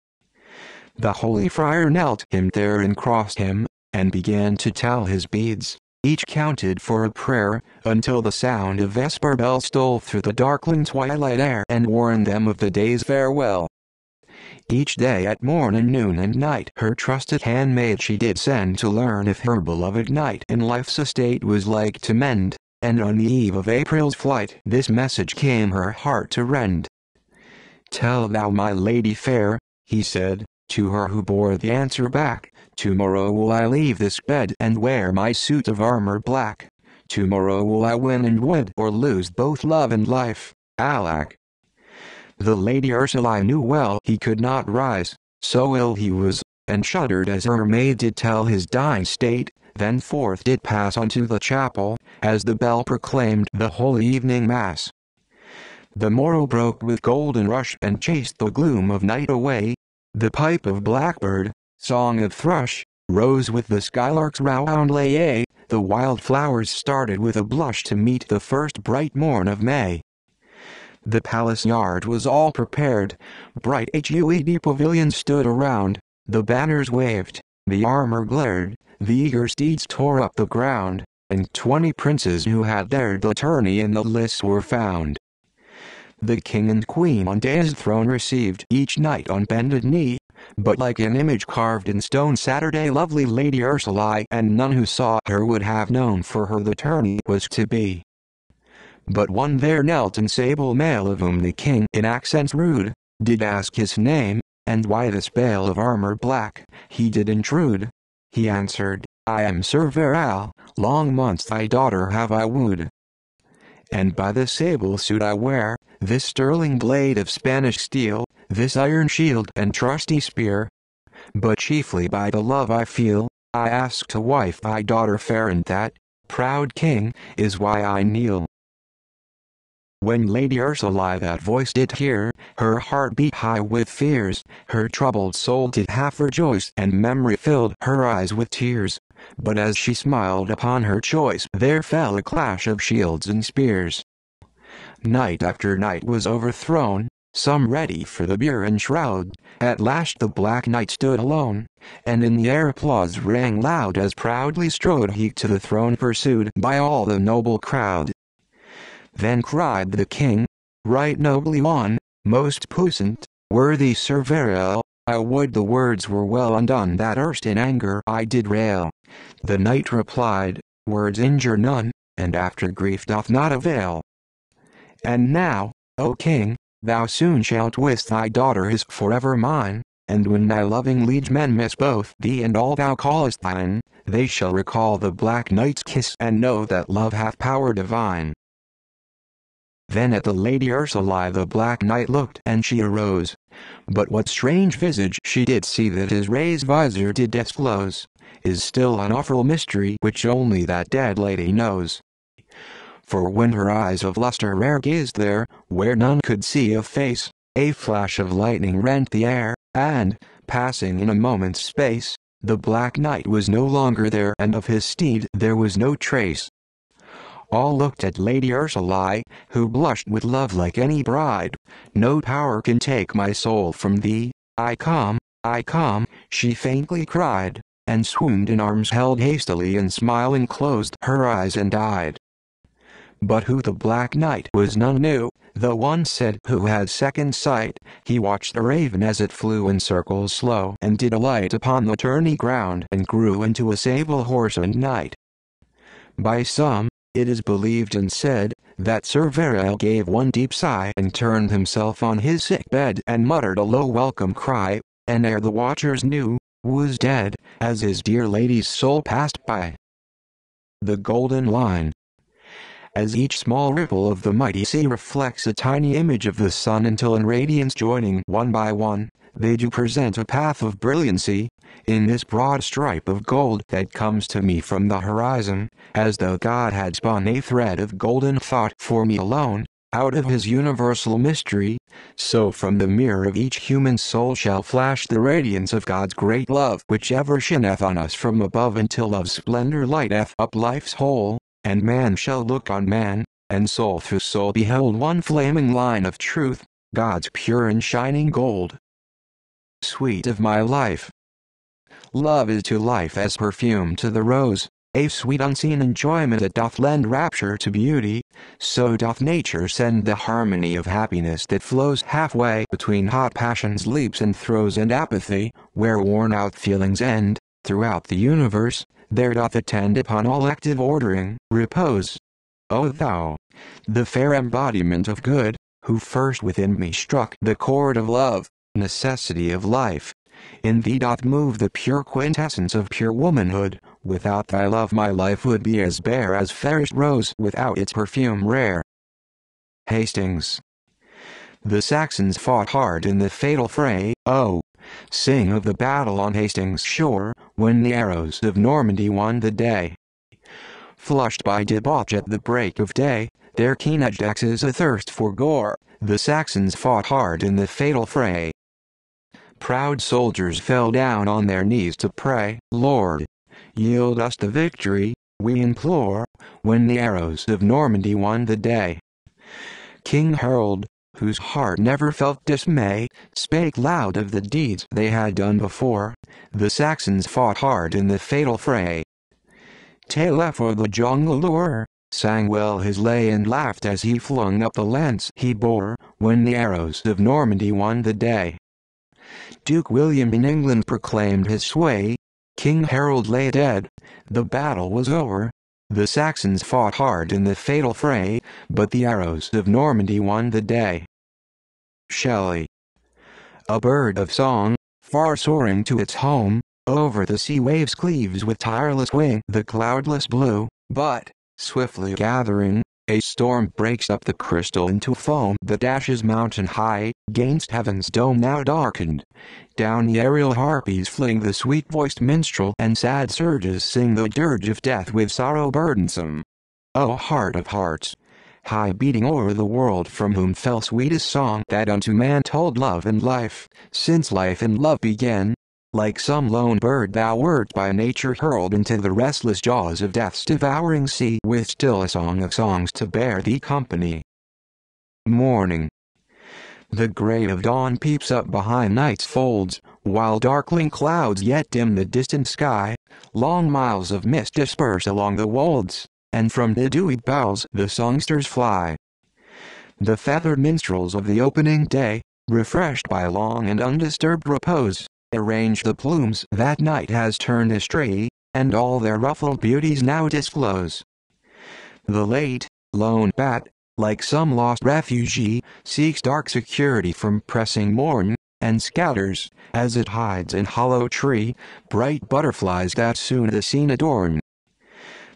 The holy friar knelt him there and crossed him, and began to tell his beads. each counted for a prayer, until the sound of vesper bells stole through the darkling twilight air and warned them of the day's farewell. Each day at morn and noon and night her trusted handmaid she did send to learn if her beloved knight in life's estate was like to mend, and on the eve of April's flight this message came her heart to rend. "Tell thou my lady fair," he said, to her who bore the answer back, "tomorrow will I leave this bed and wear my suit of armor black. Tomorrow will I win and would or lose both love and life, alack." The Lady Ursula knew well he could not rise, so ill he was, and shuddered as her maid did tell his dying state, then forth did pass unto the chapel, as the bell proclaimed the holy evening mass. The morrow broke with golden rush and chased the gloom of night away. The pipe of blackbird, song of thrush, rose with the skylark's roundelay. The wild flowers started with a blush to meet the first bright morn of May. The palace yard was all prepared, bright HUED pavilions stood around, the banners waved, the armor glared, the eager steeds tore up the ground, and 20 princes who had dared the tourney in the lists were found. The king and queen on day's throne received each knight on bended knee, but like an image carved in stone sat our lovely Lady Ursula, and none who saw her would have known for her the tourney was to be. But one there knelt in sable mail, of whom the king in accents rude did ask his name, and why this bale of armor black he did intrude. He answered, "I am Sir Verral, long months thy daughter have I wooed. And by this sable suit I wear, this sterling blade of Spanish steel, this iron shield and trusty spear. But chiefly by the love I feel, I ask to wife thy daughter fair, and that, proud king, is why I kneel." When Lady Ursula that voice did hear, her heart beat high with fears, her troubled soul did half rejoice, and memory filled her eyes with tears. But as she smiled upon her choice, there fell a clash of shields and spears. Knight after knight was overthrown, some ready for the bier and shroud. At last the Black Knight stood alone, and in the air applause rang loud as proudly strode he to the throne, pursued by all the noble crowd. Then cried the king, "Right nobly won, most puissant, worthy Sir Verral, I would the words were well undone that erst in anger I did rail." The knight replied, "Words injure none, and after grief doth not avail. And now, O king, thou soon shalt wis thy daughter is forever mine, and when thy loving liege men miss both thee and all thou callest thine, they shall recall the Black Knight's kiss and know that love hath power divine." Then at the Lady Ursula the Black Knight looked, and she arose. But what strange visage she did see that his raised visor did disclose, is still an awful mystery which only that dead lady knows. For when her eyes of lustre rare gazed there, where none could see a face, a flash of lightning rent the air, and, passing in a moment's space, the Black Knight was no longer there, and of his steed there was no trace. All looked at Lady Ursula, who blushed with love like any bride. "No power can take my soul from thee, I come, she faintly cried, and swooned in arms held hastily, and smiling closed her eyes and died. But who the Black Knight was none knew, though one said who had second sight, he watched the raven as it flew in circles slow, and did alight upon the tourney ground, and grew into a sable horse and knight. By some, it is believed and said, that Sir Verral gave one deep sigh and turned himself on his sick bed and muttered a low welcome cry, and ere the watchers knew, was dead, as his dear lady's soul passed by. The Golden Line. As each small ripple of the mighty sea reflects a tiny image of the sun until in radiance joining one by one, they do present a path of brilliancy, in this broad stripe of gold that comes to me from the horizon, as though God had spun a thread of golden thought for me alone, out of his universal mystery, so from the mirror of each human soul shall flash the radiance of God's great love, which ever shineth on us from above until love's splendor lighteth up life's whole, and man shall look on man, and soul through soul behold one flaming line of truth, God's pure and shining gold. Sweet of my life, love is to life as perfume to the rose, A sweet unseen enjoyment that doth lend rapture to beauty, so doth nature send the harmony of happiness that flows halfway between hot passion's leaps and throes and apathy, where worn-out feelings end. Throughout the universe, there doth attend upon all active ordering, repose. O thou, the fair embodiment of good, who first within me struck the chord of love, necessity of life. In thee doth move the pure quintessence of pure womanhood. Without thy love my life would be as bare as fairest rose without its perfume rare. Hastings. The Saxons fought hard in the fatal fray. Oh, sing of the battle on Hastings shore, when the arrows of Normandy won the day. Flushed by debauch at the break of day, their keen-edged axes athirst for gore, the Saxons fought hard in the fatal fray. Proud soldiers fell down on their knees to pray, Lord, yield us the victory, we implore, when the arrows of Normandy won the day. King Harold, whose heart never felt dismay, spake loud of the deeds they had done before. The Saxons fought hard in the fatal fray. Tale for the jongleur, sang well his lay and laughed as he flung up the lance he bore, when the arrows of Normandy won the day. Duke William in England proclaimed his sway. King Harold lay dead, the battle was over. The Saxons fought hard in the fatal fray, but the arrows of Normandy won the day. Shelley. A bird of song, far soaring to its home, over the sea waves cleaves with tireless wing the cloudless blue, but, swiftly gathering, a storm breaks up the crystal into foam that dashes mountain high, gainst heaven's dome now darkened. Down the aerial harpies fling the sweet-voiced minstrel, and sad surges sing the dirge of death with sorrow burdensome. O heart of hearts, high beating o'er the world, from whom fell sweetest song that unto man told love and life, since life and love began, like some lone bird thou wert by nature hurled into the restless jaws of death's devouring sea, with still a song of songs to bear thee company. Morning. The gray of dawn peeps up behind night's folds, while darkling clouds yet dim the distant sky. Long miles of mist disperse along the wolds, and from the dewy boughs the songsters fly. The feathered minstrels of the opening day, refreshed by long and undisturbed repose, arrange the plumes that night has turned astray, and all their ruffled beauties now disclose. The late, lone bat, like some lost refugee, seeks dark security from pressing morn, and scatters, as it hides in hollow tree, bright butterflies that soon the scene adorn.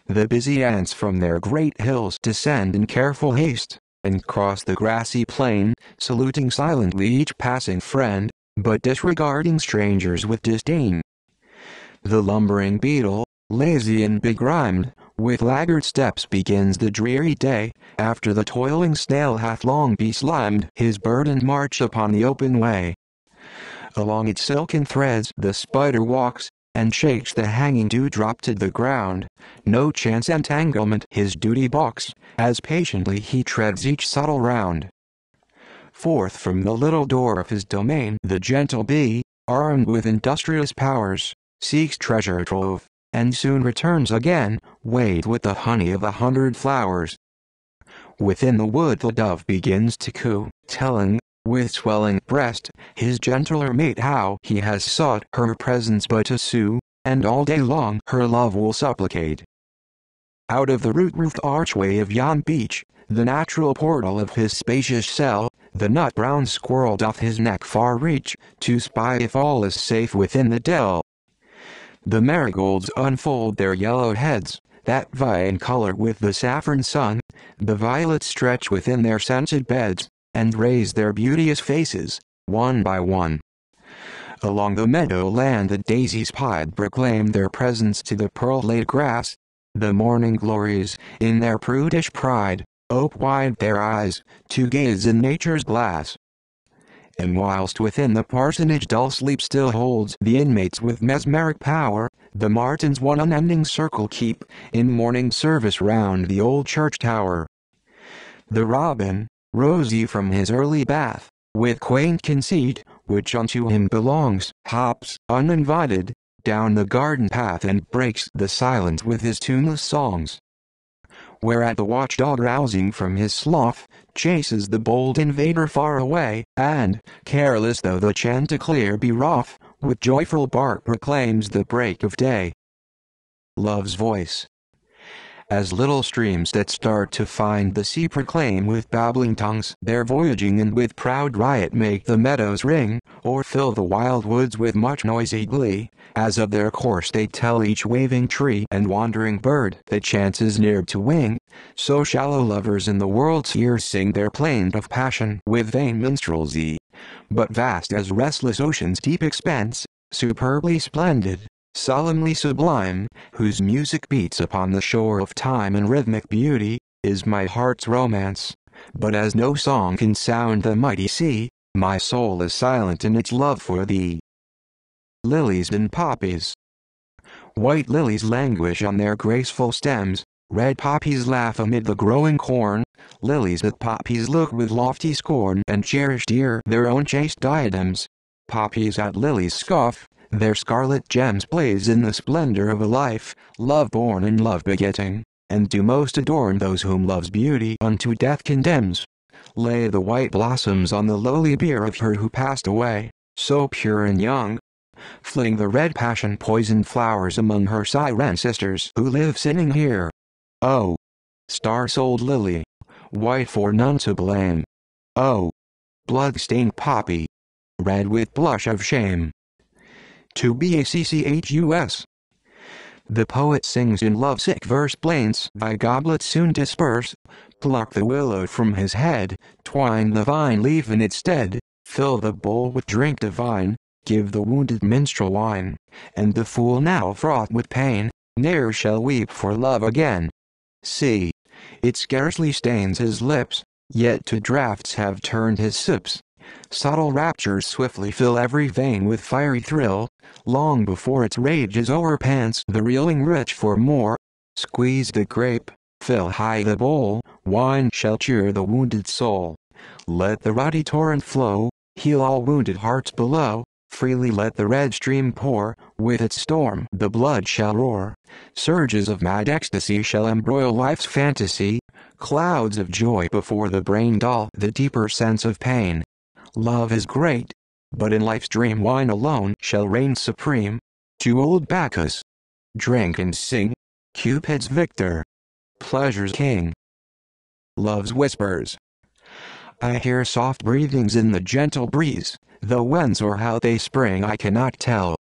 The busy ants from their great hills descend in careful haste, and cross the grassy plain, saluting silently each passing friend, but disregarding strangers with disdain. The lumbering beetle, lazy and begrimed, with laggard steps begins the dreary day, after the toiling snail hath long beslimed his burdened march upon the open way. Along its silken threads the spider walks, and shakes the hanging dewdrop to the ground. No chance entanglement his duty balks, as patiently he treads each subtle round. Forth from the little door of his domain the gentle bee, armed with industrious powers, seeks treasure trove, and soon returns again, weighed with the honey of 100 flowers. Within the wood the dove begins to coo, telling, with swelling breast, his gentler mate how he has sought her presence but to sue, and all day long her love will supplicate. Out of the root-roofed archway of yon beech, the natural portal of his spacious cell, the nut-brown squirrel doth his neck far reach, to spy if all is safe within the dell. The marigolds unfold their yellow heads, that vie in color with the saffron sun, the violets stretch within their scented beds, and raise their beauteous faces, one by one. Along the meadow-land the daisies pied proclaim their presence to the pearl-laid grass. The morning glories, in their prudish pride, ope wide their eyes, to gaze in nature's glass. And whilst within the parsonage dull sleep still holds the inmates with mesmeric power, the martins one unending circle keep, in morning service round the old church tower. The robin, rosy from his early bath, with quaint conceit, which unto him belongs, hops, uninvited, down the garden path and breaks the silence with his tuneless songs. Whereat the watchdog, rousing from his sloth, chases the bold invader far away, and, careless though the chanticleer be wroth, with joyful bark proclaims the break of day. Love's voice. As little streams that start to find the sea proclaim with babbling tongues their voyaging, and with proud riot make the meadows ring, or fill the wild woods with much noisy glee, as of their course they tell each waving tree and wandering bird that chances near to wing, so shallow lovers in the world's ear sing their plaint of passion with vain minstrelsy, but vast as restless ocean's deep expanse, superbly splendid, solemnly sublime, whose music beats upon the shore of time and rhythmic beauty, is my heart's romance. But as no song can sound the mighty sea, my soul is silent in its love for thee. Lilies and poppies. White lilies languish on their graceful stems, red poppies laugh amid the growing corn, lilies at poppies look with lofty scorn and cherish dear their own chaste diadems. Poppies at lilies scoff, their scarlet gems blaze in the splendor of a life, love born and love begetting, and do most adorn those whom love's beauty unto death condemns. Lay the white blossoms on the lowly bier of her who passed away, so pure and young. Fling the red passion-poisoned flowers among her siren sisters who live sinning here. Oh, star-souled lily, white for none to blame. Oh, blood-stained poppy, red with blush of shame. To Bacchus. The poet sings in lovesick verse plaints, thy goblet soon disperse, pluck the willow from his head, twine the vine leaf in its stead, fill the bowl with drink divine, give the wounded minstrel wine, and the fool now fraught with pain, ne'er shall weep for love again. See, it scarcely stains his lips, yet to draughts have turned his sips. Subtle raptures swiftly fill every vein with fiery thrill, long before its rage is o'er pants the reeling rich for more. Squeeze the grape, fill high the bowl, wine shall cheer the wounded soul. Let the ruddy torrent flow, heal all wounded hearts below, freely let the red stream pour, with its storm the blood shall roar. Surges of mad ecstasy shall embroil life's fantasy, clouds of joy before the brain dull the deeper sense of pain. Love is great, but in life's dream wine alone shall reign supreme. To old Bacchus, drink and sing, Cupid's victor, pleasure's king. Love's whispers. I hear soft breathings in the gentle breeze, though whence or how they spring I cannot tell.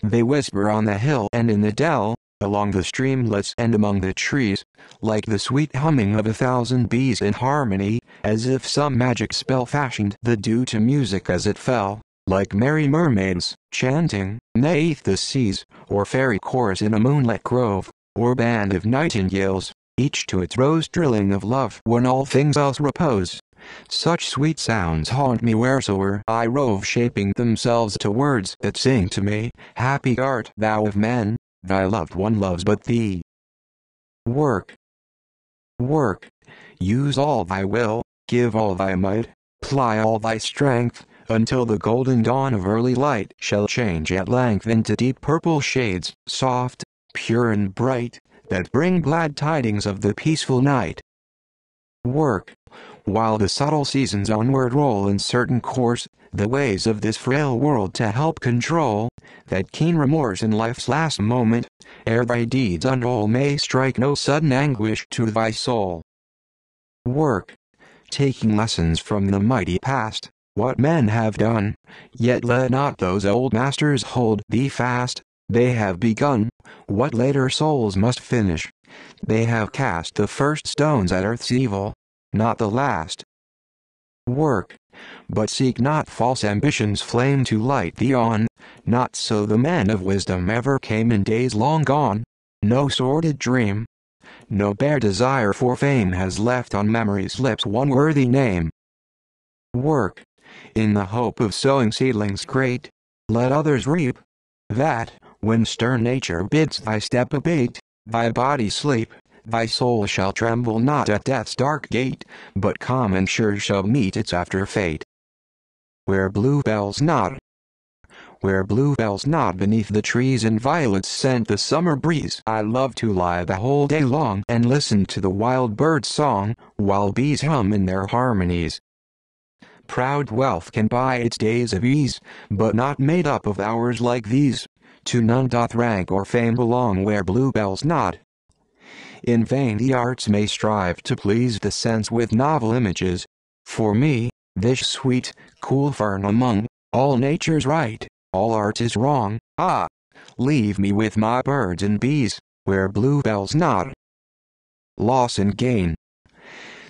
They whisper on the hill and in the dell, along the streamlets and among the trees, like the sweet humming of 1,000 bees in harmony, as if some magic spell fashioned the dew to music as it fell, like merry mermaids, chanting, 'neath the seas, or fairy chorus in a moonlit grove, or band of nightingales, each to its rose drilling of love when all things else repose. Such sweet sounds haunt me wheresoe'er I rove, shaping themselves to words that sing to me, happy art thou of men, thy loved one loves but thee. Work. Work. Use all thy will, give all thy might, ply all thy strength, until the golden dawn of early light shall change at length into deep purple shades, soft, pure and bright, that bring glad tidings of the peaceful night. Work. While the subtle seasons onward roll in certain course, the ways of this frail world to help control, that keen remorse in life's last moment, ere thy deeds unroll may strike no sudden anguish to thy soul. Work. Taking lessons from the mighty past, what men have done, yet let not those old masters hold thee fast, they have begun, what later souls must finish. They have cast the first stones at earth's evil, not the last. Work. But seek not false ambition's flame to light thee on, not so the men of wisdom ever came in days long gone. No sordid dream, no bare desire for fame has left on memory's lips one worthy name. Work. In the hope of sowing seedlings great, let others reap, that, when stern nature bids thy step abate, thy body sleep, thy soul shall tremble not at death's dark gate, but calm and sure shall meet its after fate. Where bluebells nod, where bluebells nod beneath the trees and violets scent the summer breeze. I love to lie the whole day long and listen to the wild bird's song, while bees hum in their harmonies. Proud wealth can buy its days of ease, but not made up of hours like these. To none doth rank or fame belong where bluebells nod. In vain the arts may strive to please the sense with novel images. For me, this sweet, cool fern among all nature's right, all art is wrong. Ah, leave me with my birds and bees, where bluebells nod. Loss and gain.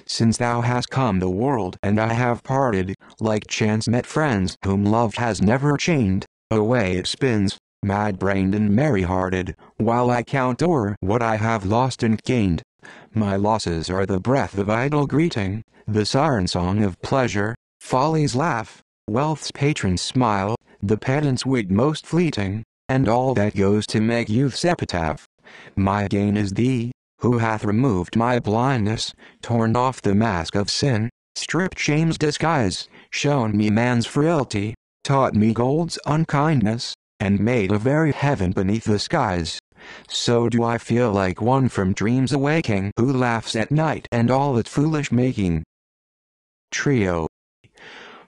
Since thou hast come the world and I have parted, like chance met friends whom love has never chained, away it spins, mad-brained and merry-hearted, while I count o'er what I have lost and gained. My losses are the breath of idle greeting, the siren song of pleasure, folly's laugh, wealth's patron smile, the pedant's wit most fleeting, and all that goes to make youth's epitaph. My gain is thee, who hath removed my blindness, torn off the mask of sin, stripped shame's disguise, shown me man's frailty, taught me gold's unkindness, and made a very heaven beneath the skies. So do I feel like one from dreams awaking, who laughs at night and all its foolish making. Trio.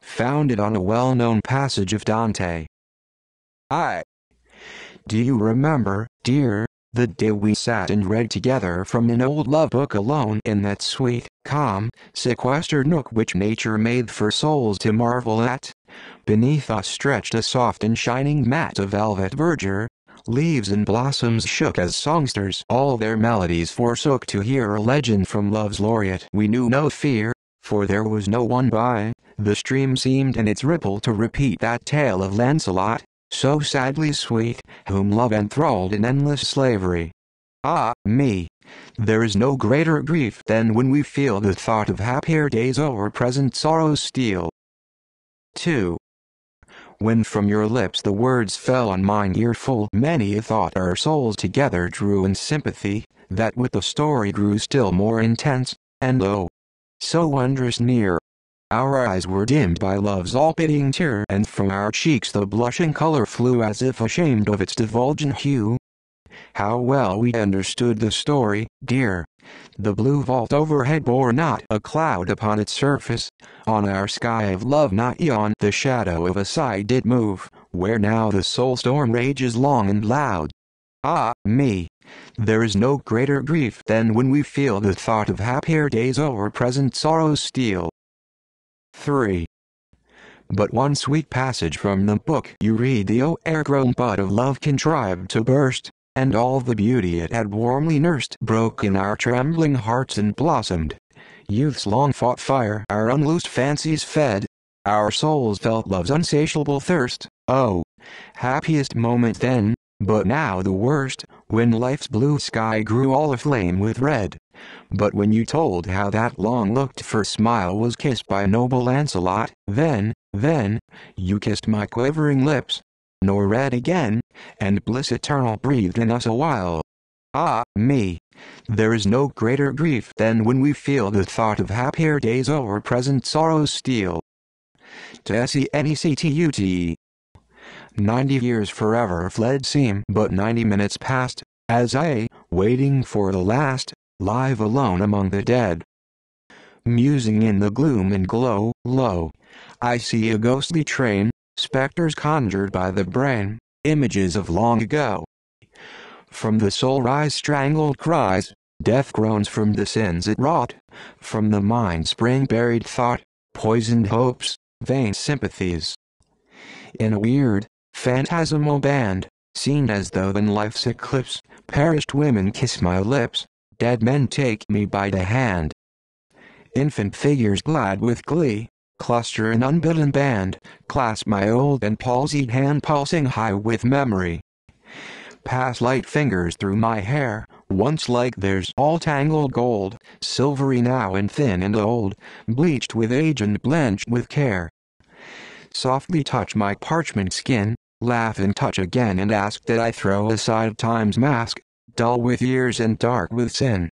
Founded on a well-known passage of Dante. Do you remember, dear, the day we sat and read together from an old love book alone in that sweet, calm, sequestered nook which nature made for souls to marvel at? Beneath us stretched a soft and shining mat of velvet verdure. Leaves and blossoms shook as songsters all their melodies forsook to hear a legend from love's laureate. We knew no fear, for there was no one by. The stream seemed in its ripple to repeat that tale of Lancelot, so sadly sweet, whom love enthralled in endless slavery. Ah, me! There is no greater grief than when we feel the thought of happier days o'er present sorrows steal. 2. When from your lips the words fell on mine ear full many a thought our souls together drew in sympathy, that with the story grew still more intense, and oh, so wondrous near. Our eyes were dimmed by love's all-pitying tear, and from our cheeks the blushing color flew as if ashamed of its divulgent hue. How well we understood the story, dear! The blue vault overhead bore not a cloud upon its surface. On our sky of love not yon the shadow of a sigh did move, where now the soul storm rages long and loud. Ah, me! There is no greater grief than when we feel the thought of happier days o'er present sorrows steal. 3. But one sweet passage from the book you read, the o'er-grown bud of love contrived to burst, and all the beauty it had warmly nursed broke in our trembling hearts and blossomed. Youth's long-fought fire our unloosed fancies fed, our souls felt love's insatiable thirst. Oh, happiest moment then, but now the worst, when life's blue sky grew all aflame with red. But when you told how that long-looked-for smile was kissed by noble Lancelot, then, you kissed my quivering lips, nor read again, and bliss eternal breathed in us awhile. Ah, me! There is no greater grief than when we feel the thought of happier days o'er present sorrows steal. To SENECTUTE. 90 years forever fled seem but 90 minutes past, as I, waiting for the last, live alone among the dead. Musing in the gloom and glow, lo, I see a ghostly train, specters conjured by the brain, images of long ago. From the soul rise strangled cries, death groans from the sins it wrought, from the mind spring buried thought, poisoned hopes, vain sympathies. In a weird, phantasmal band, seen as though in life's eclipse, perished women kiss my lips, dead men take me by the hand. Infant figures glad with glee, cluster in unbidden band, clasp my old and palsied hand pulsing high with memory. Pass light fingers through my hair, once like theirs all tangled gold, silvery now and thin and old, bleached with age and blenched with care. Softly touch my parchment skin, laugh and touch again and ask that I throw aside time's mask, dull with years and dark with sin.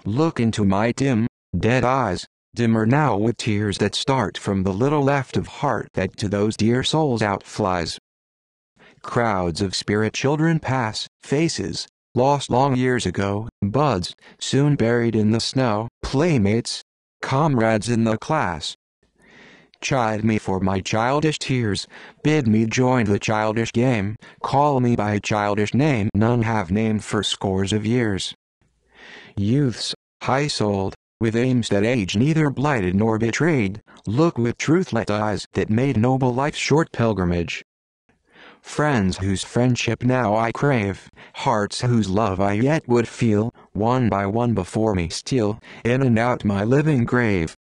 Look into my dim, dead eyes, dimmer now with tears that start from the little left of heart that to those dear souls outflies. Crowds of spirit children pass, faces, lost long years ago, buds, soon buried in the snow, playmates, comrades in the class. Chide me for my childish tears, bid me join the childish game, call me by a childish name none have named for scores of years. Youths, high-souled, with aims that age neither blighted nor betrayed, look with truth-lit eyes that made noble life's short pilgrimage. Friends whose friendship now I crave, hearts whose love I yet would feel, one by one before me steal, in and out my living grave.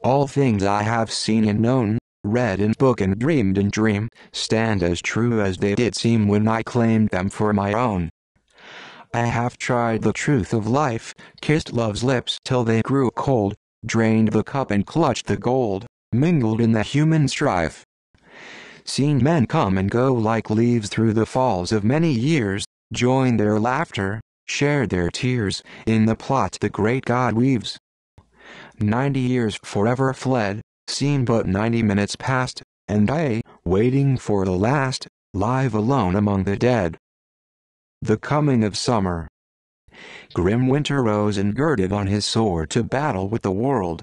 All things I have seen and known, read in book and dreamed in dream, stand as true as they did seem when I claimed them for my own. I have tried the truth of life, kissed love's lips till they grew cold, drained the cup and clutched the gold, mingled in the human strife. Seen men come and go like leaves through the falls of many years, joined their laughter, shared their tears, in the plot the great God weaves. 90 years forever fled, seem but 90 minutes past, and I, waiting for the last, live alone among the dead. The coming of summer. Grim winter rose and girded on his sword to battle with the world.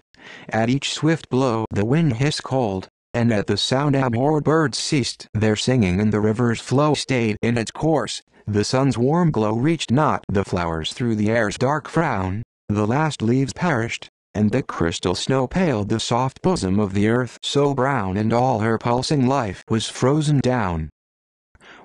At each swift blow the wind hissed cold, and at the sound abhorred birds ceased their singing and the river's flow stayed in its course. The sun's warm glow reached not the flowers through the air's dark frown, the last leaves perished, and the crystal snow paled the soft bosom of the earth so brown and all her pulsing life was frozen down.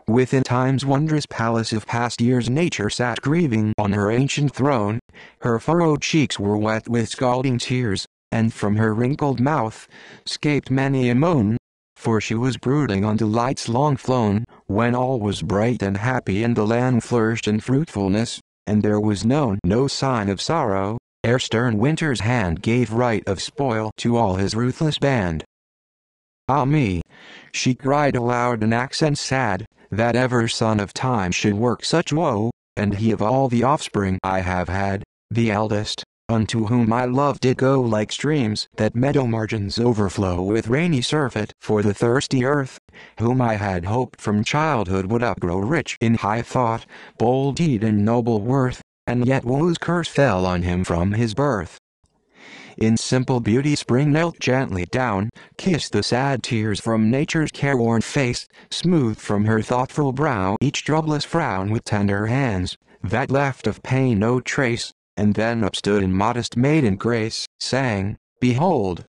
Within time's wondrous palace of past years nature sat grieving on her ancient throne, her furrowed cheeks were wet with scalding tears, and from her wrinkled mouth scaped many a moan, for she was brooding on delights long flown, when all was bright and happy and the land flourished in fruitfulness, and there was known no sign of sorrow, ere stern winter's hand gave right of spoil to all his ruthless band. Ah me, she cried aloud in accents sad, that ever son of time should work such woe, and he of all the offspring I have had, the eldest, unto whom my love did go like streams that meadow margins overflow with rainy surfeit for the thirsty earth, whom I had hoped from childhood would upgrow rich in high thought, bold deed and noble worth, and yet woe's curse fell on him from his birth. In simple beauty spring knelt gently down, kissed the sad tears from nature's careworn face, smoothed from her thoughtful brow each troublous frown with tender hands, that left of pain no trace, and then upstood in modest maiden grace, sang, Behold,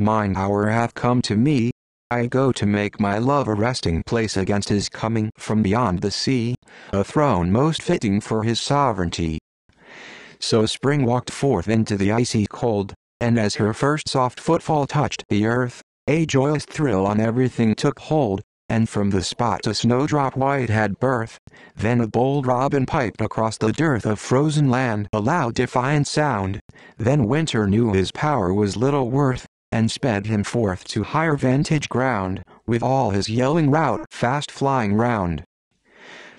mine hour hath come to me, I go to make my love a resting place against his coming from beyond the sea, a throne most fitting for his sovereignty. So spring walked forth into the icy cold, and as her first soft footfall touched the earth, a joyous thrill on everything took hold, and from the spot a snowdrop white had birth. Then a bold robin piped across the dearth of frozen land a loud defiant sound. Then winter knew his power was little worth, and sped him forth to higher vantage ground, with all his yelling rout fast flying round.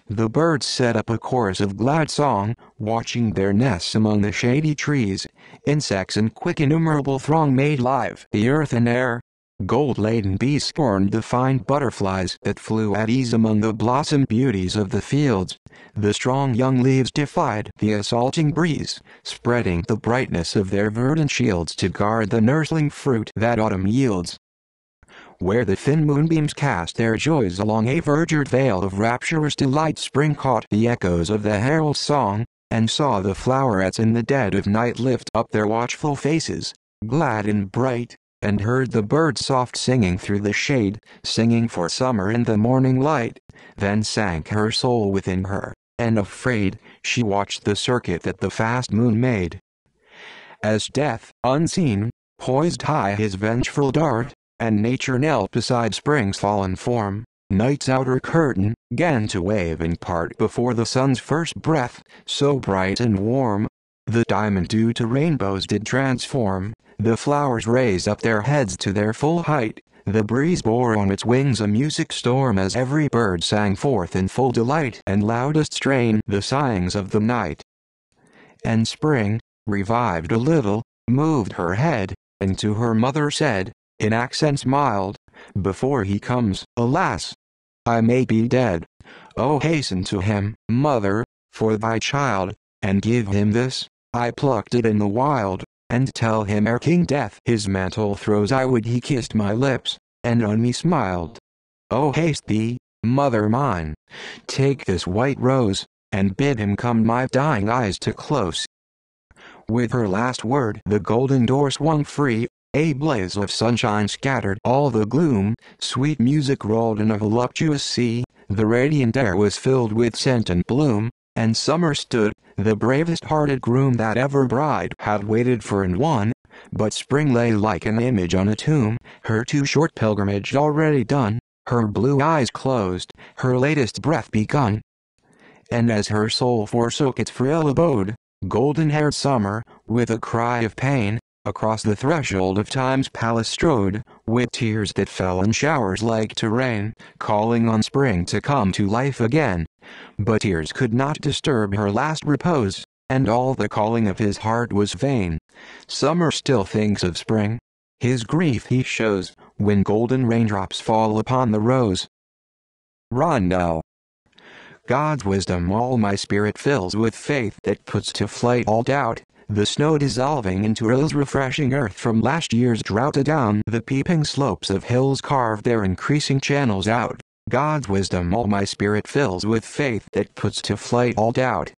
The birds set up a chorus of glad song, watching their nests among the shady trees. Insects in quick innumerable throng made live the earth and air. Gold-laden bees scorned the fine butterflies that flew at ease among the blossom beauties of the fields. The strong young leaves defied the assaulting breeze, spreading the brightness of their verdant shields to guard the nursling fruit that autumn yields. Where the thin moonbeams cast their joys along a verdured veil of rapturous delight, spring caught the echoes of the herald's song, and saw the flowerets in the dead of night lift up their watchful faces, glad and bright, and heard the birds soft singing through the shade, singing for summer in the morning light. Then sank her soul within her, and afraid, she watched the circuit that the fast moon made. As death, unseen, poised high his vengeful dart, and nature knelt beside spring's fallen form, night's outer curtain 'gan to wave and part before the sun's first breath, so bright and warm, the diamond dew to rainbows did transform, the flowers raised up their heads to their full height, the breeze bore on its wings a music storm as every bird sang forth in full delight and loudest strain the sighings of the night. And spring, revived a little, moved her head, and to her mother said, in accents mild, Before he comes, alas! I may be dead. Oh, hasten to him, mother, for thy child, and give him this. I plucked it in the wild, and tell him ere King Death his mantle throws I would he kissed my lips, and on me smiled. Oh, haste thee, mother mine, take this white rose, and bid him come my dying eyes to close. With her last word the golden door swung free, a blaze of sunshine scattered all the gloom, sweet music rolled in a voluptuous sea, the radiant air was filled with scent and bloom, and summer stood, the bravest-hearted groom that ever bride had waited for and won, but spring lay like an image on a tomb, her too short pilgrimage already done, her blue eyes closed, her latest breath begun. And as her soul forsook its frail abode, golden-haired summer, with a cry of pain, across the threshold of time's palace strode, with tears that fell in showers like to rain, calling on spring to come to life again. But tears could not disturb her last repose, and all the calling of his heart was vain. Summer still thinks of spring. His grief he shows, when golden raindrops fall upon the rose. Rondel. God's wisdom all my spirit fills with faith that puts to flight all doubt, the snow dissolving into rills refreshing earth from last year's drought adown the peeping slopes of hills carve their increasing channels out. God's wisdom all my spirit fills with faith that puts to flight all doubt.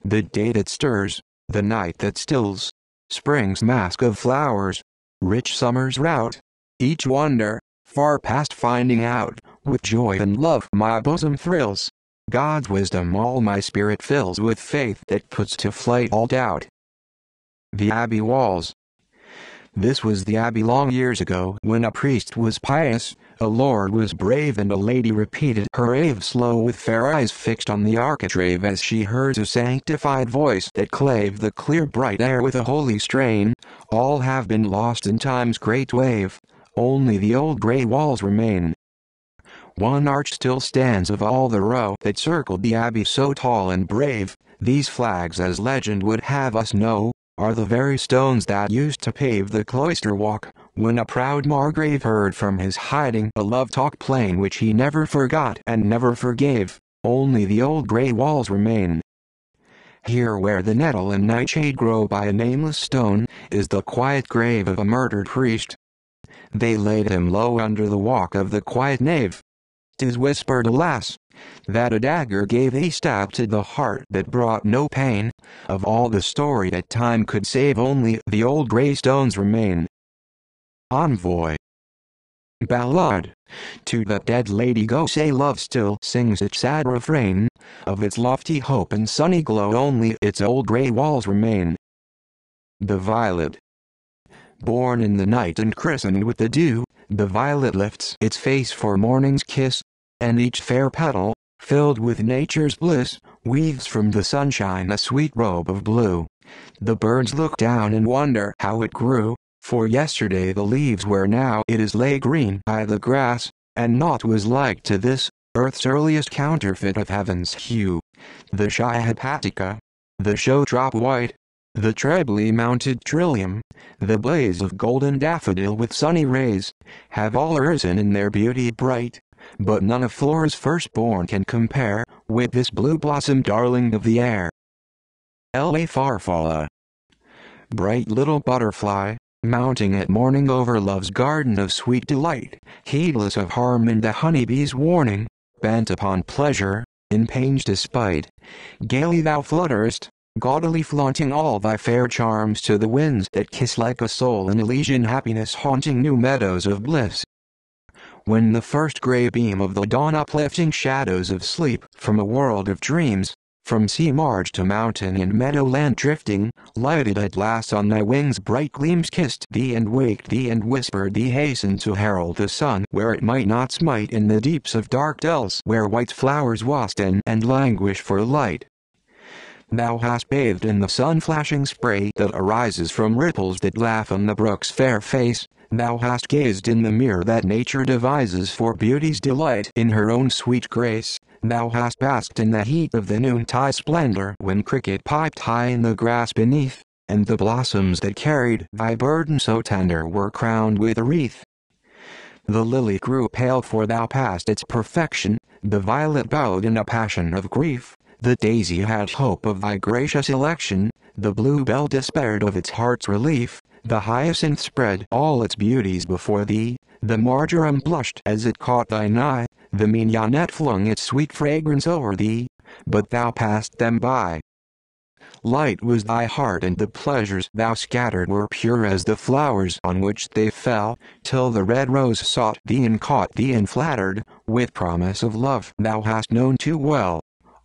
The day that stirs, the night that stills, spring's mask of flowers, rich summer's rout, each wonder, far past finding out, with joy and love my bosom thrills. God's wisdom all my spirit fills with faith that puts to flight all doubt. The Abbey Walls. This was the Abbey long years ago when a priest was pious, a lord was brave and a lady repeated her ave slow with fair eyes fixed on the architrave as she heard a sanctified voice that clave the clear bright air with a holy strain. All have been lost in time's great wave, only the old grey walls remain. One arch still stands of all the row that circled the abbey so tall and brave. These flags, as legend would have us know, are the very stones that used to pave the cloister walk, when a proud Margrave heard from his hiding a love talk plain which he never forgot and never forgave. Only the old grey walls remain. Here where the nettle and nightshade grow by a nameless stone, is the quiet grave of a murdered priest. They laid him low under the walk of the quiet nave. 'Tis whispered, alas, that a dagger gave a stab to the heart that brought no pain. Of all the story that time could save, only the old grey stones remain. Envoy. Ballad. To that dead lady go say love still sings its sad refrain. Of its lofty hope and sunny glow only its old grey walls remain. The violet. Born in the night and christened with the dew, the violet lifts its face for morning's kiss, and each fair petal, filled with nature's bliss, weaves from the sunshine a sweet robe of blue. The birds look down and wonder how it grew, for yesterday the leaves were now it is lay green by the grass, and naught was like to this, earth's earliest counterfeit of heaven's hue. The shy hepatica, the show-drop white, the trebly mounted trillium, the blaze of golden daffodil with sunny rays, have all arisen in their beauty bright, but none of Flora's firstborn can compare with this blue blossom darling of the air. La Farfalla. Bright little butterfly, mounting at morning over love's garden of sweet delight, heedless of harm and the honeybee's warning, bent upon pleasure, in pain's despite. Gaily thou flutterest, gaudily flaunting all thy fair charms to the winds that kiss like a soul in Elysian happiness haunting new meadows of bliss. When the first grey beam of the dawn uplifting shadows of sleep from a world of dreams, from sea marge to mountain and meadowland drifting, lighted at last on thy wings bright gleams kissed thee and waked thee and whispered thee hasten to herald the sun where it might not smite in the deeps of dark dells where white flowers waft in and languish for light. Thou hast bathed in the sun-flashing spray that arises from ripples that laugh on the brook's fair face. Thou hast gazed in the mirror that nature devises for beauty's delight in her own sweet grace. Thou hast basked in the heat of the noontide splendor when cricket piped high in the grass beneath, and the blossoms that carried thy burden so tender were crowned with a wreath. The lily grew pale, for thou past its perfection, the violet bowed in a passion of grief, the daisy had hope of thy gracious election, the bluebell despaired of its heart's relief, the hyacinth spread all its beauties before thee, the marjoram blushed as it caught thine eye, the mignonette flung its sweet fragrance o'er thee, but thou passed them by. Light was thy heart, and the pleasures thou scattered were pure as the flowers on which they fell, till the red rose sought thee and caught thee and flattered, with promise of love thou hast known too well.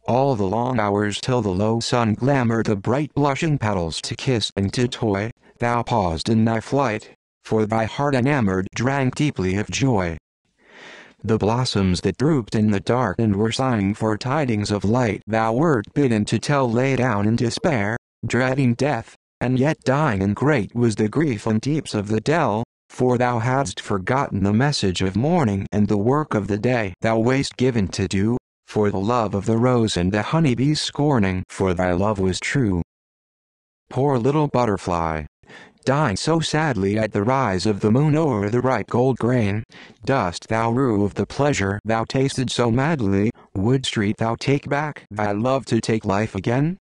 All the long hours till the low sun glamoured the bright blushing petals to kiss and to toy, thou paused in thy flight, for thy heart enamoured drank deeply of joy. The blossoms that drooped in the dark and were sighing for tidings of light thou wert bidden to tell lay down in despair, dreading death, and yet dying, and great was the grief and deeps of the dell, for thou hadst forgotten the message of morning and the work of the day thou wast given to do, for the love of the rose and the honeybee's scorning, for thy love was true. Poor little butterfly, dying so sadly at the rise of the moon o'er the ripe gold grain, dost thou rue of the pleasure thou tasted so madly? Wouldst thou take back thy love to take life again?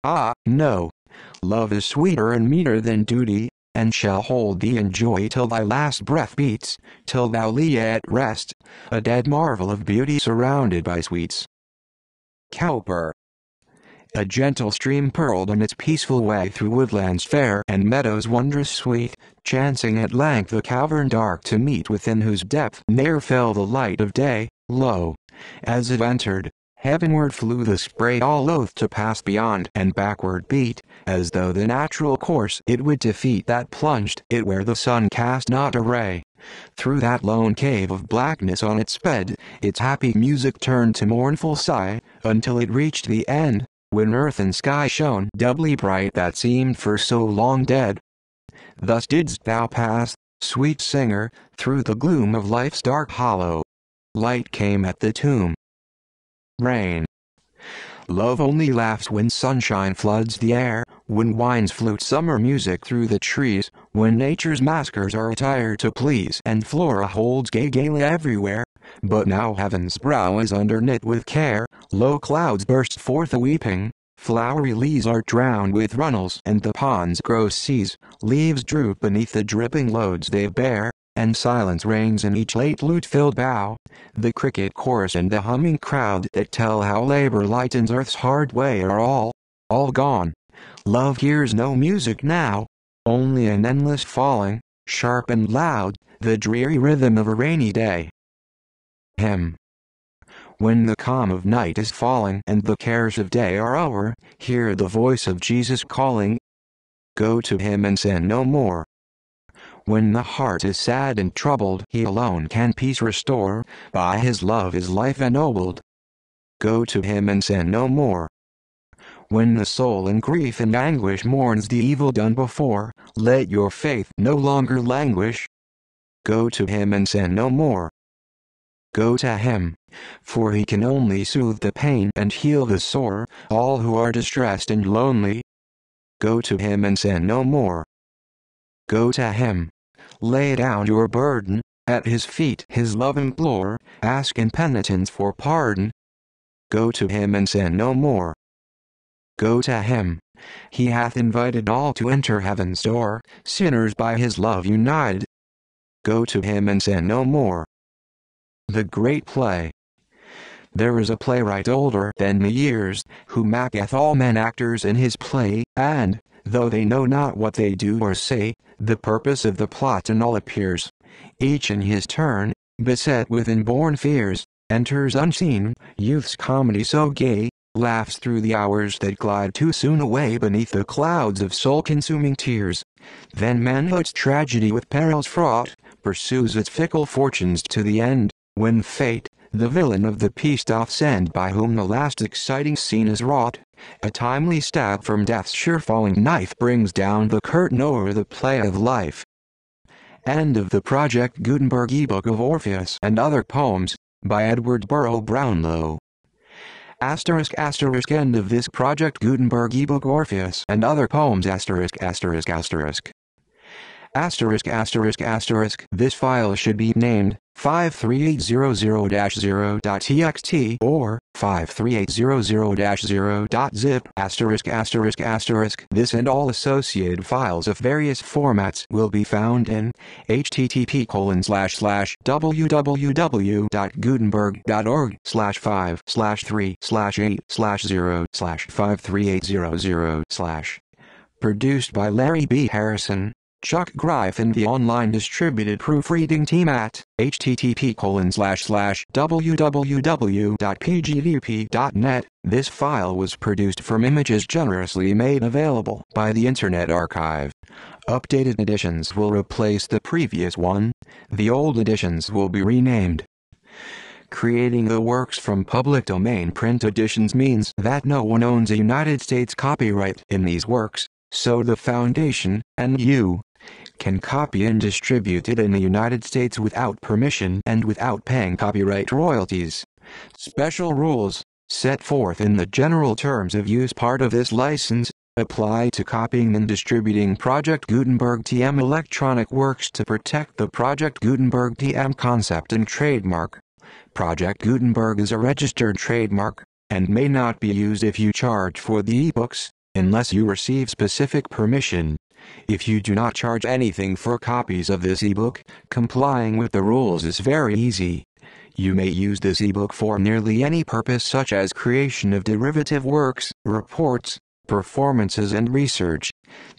Ah, no! Love is sweeter and meeter than duty, and shall hold thee in joy till thy last breath beats, till thou lie at rest, a dead marvel of beauty surrounded by sweets. Cowper. A gentle stream purled on its peaceful way through woodlands fair and meadows wondrous sweet, chancing at length a cavern dark to meet, within whose depth ne'er fell the light of day. Lo! as it entered, heavenward flew the spray, all loath to pass beyond, and backward beat, as though the natural course it would defeat that plunged it where the sun cast not a ray. Through that lone cave of blackness on it sped, its happy music turned to mournful sigh, until it reached the end, when earth and sky shone doubly bright that seemed for so long dead. Thus didst thou pass, sweet singer, through the gloom of life's dark hollow. Light came at the tomb. Rain. Love only laughs when sunshine floods the air, when winds flute summer music through the trees, when nature's maskers are attired to please, and flora holds gay gala everywhere. But now heaven's brow is underknit with care, low clouds burst forth a-weeping, flowery leaves are drowned with runnels, and the ponds grow seas, leaves droop beneath the dripping loads they bear, and silence reigns in each late lute-filled bough. The cricket chorus and the humming crowd that tell how labor lightens earth's hard way are all gone. Love hears no music now, only an endless falling, sharp and loud, the dreary rhythm of a rainy day. Hymn. When the calm of night is falling and the cares of day are over, hear the voice of Jesus calling. Go to him and sin no more. When the heart is sad and troubled, he alone can peace restore, by his love is life ennobled. Go to him and sin no more. When the soul in grief and anguish mourns the evil done before, let your faith no longer languish. Go to him and sin no more. Go to him, for he can only soothe the pain and heal the sore, all who are distressed and lonely. Go to him and sin no more. Go to him. Lay down your burden, at his feet his love implore, ask in penitence for pardon. Go to him and sin no more. Go to him. He hath invited all to enter heaven's door, sinners by his love united. Go to him and sin no more. The Great Play. There is a playwright older than the years, who maketh all men actors in his play, and, though they know not what they do or say, the purpose of the plot in all appears. Each in his turn, beset with inborn fears, enters unseen, youth's comedy so gay, laughs through the hours that glide too soon away beneath the clouds of soul-consuming tears. Then manhood's tragedy with perils fraught, pursues its fickle fortunes to the end, when fate, the villain of the piece doth send, by whom the last exciting scene is wrought, a timely stab from death's sure-falling knife brings down the curtain o'er the play of life. End of the project Gutenberg eBook of Orpheus and Other Poems, by Burrough Brownlow. **** End of this project Gutenberg eBook Orpheus and Other Poems ****************** This file should be named 53800-0.txt or 53800-0.zip*****. This and all associated files of various formats will be found in http://www.gutenberg.org/5/3/8/0/53800/. Produced by Larry B. Harrison, Chuck Greif and the online distributed proofreading team at http://www.pgdp.net. This file was produced from images generously made available by the Internet Archive. Updated editions will replace the previous one. The old editions will be renamed. Creating the works from public domain print editions means that no one owns a United States copyright in these works, so the Foundation, and you, can copy and distribute it in the United States without permission and without paying copyright royalties. Special rules, set forth in the general terms of use part of this license, apply to copying and distributing Project Gutenberg TM electronic works to protect the Project Gutenberg TM concept and trademark. Project Gutenberg is a registered trademark, and may not be used if you charge for the ebooks, unless you receive specific permission. If you do not charge anything for copies of this ebook, complying with the rules is very easy. You may use this ebook for nearly any purpose such as creation of derivative works, reports, performances and research.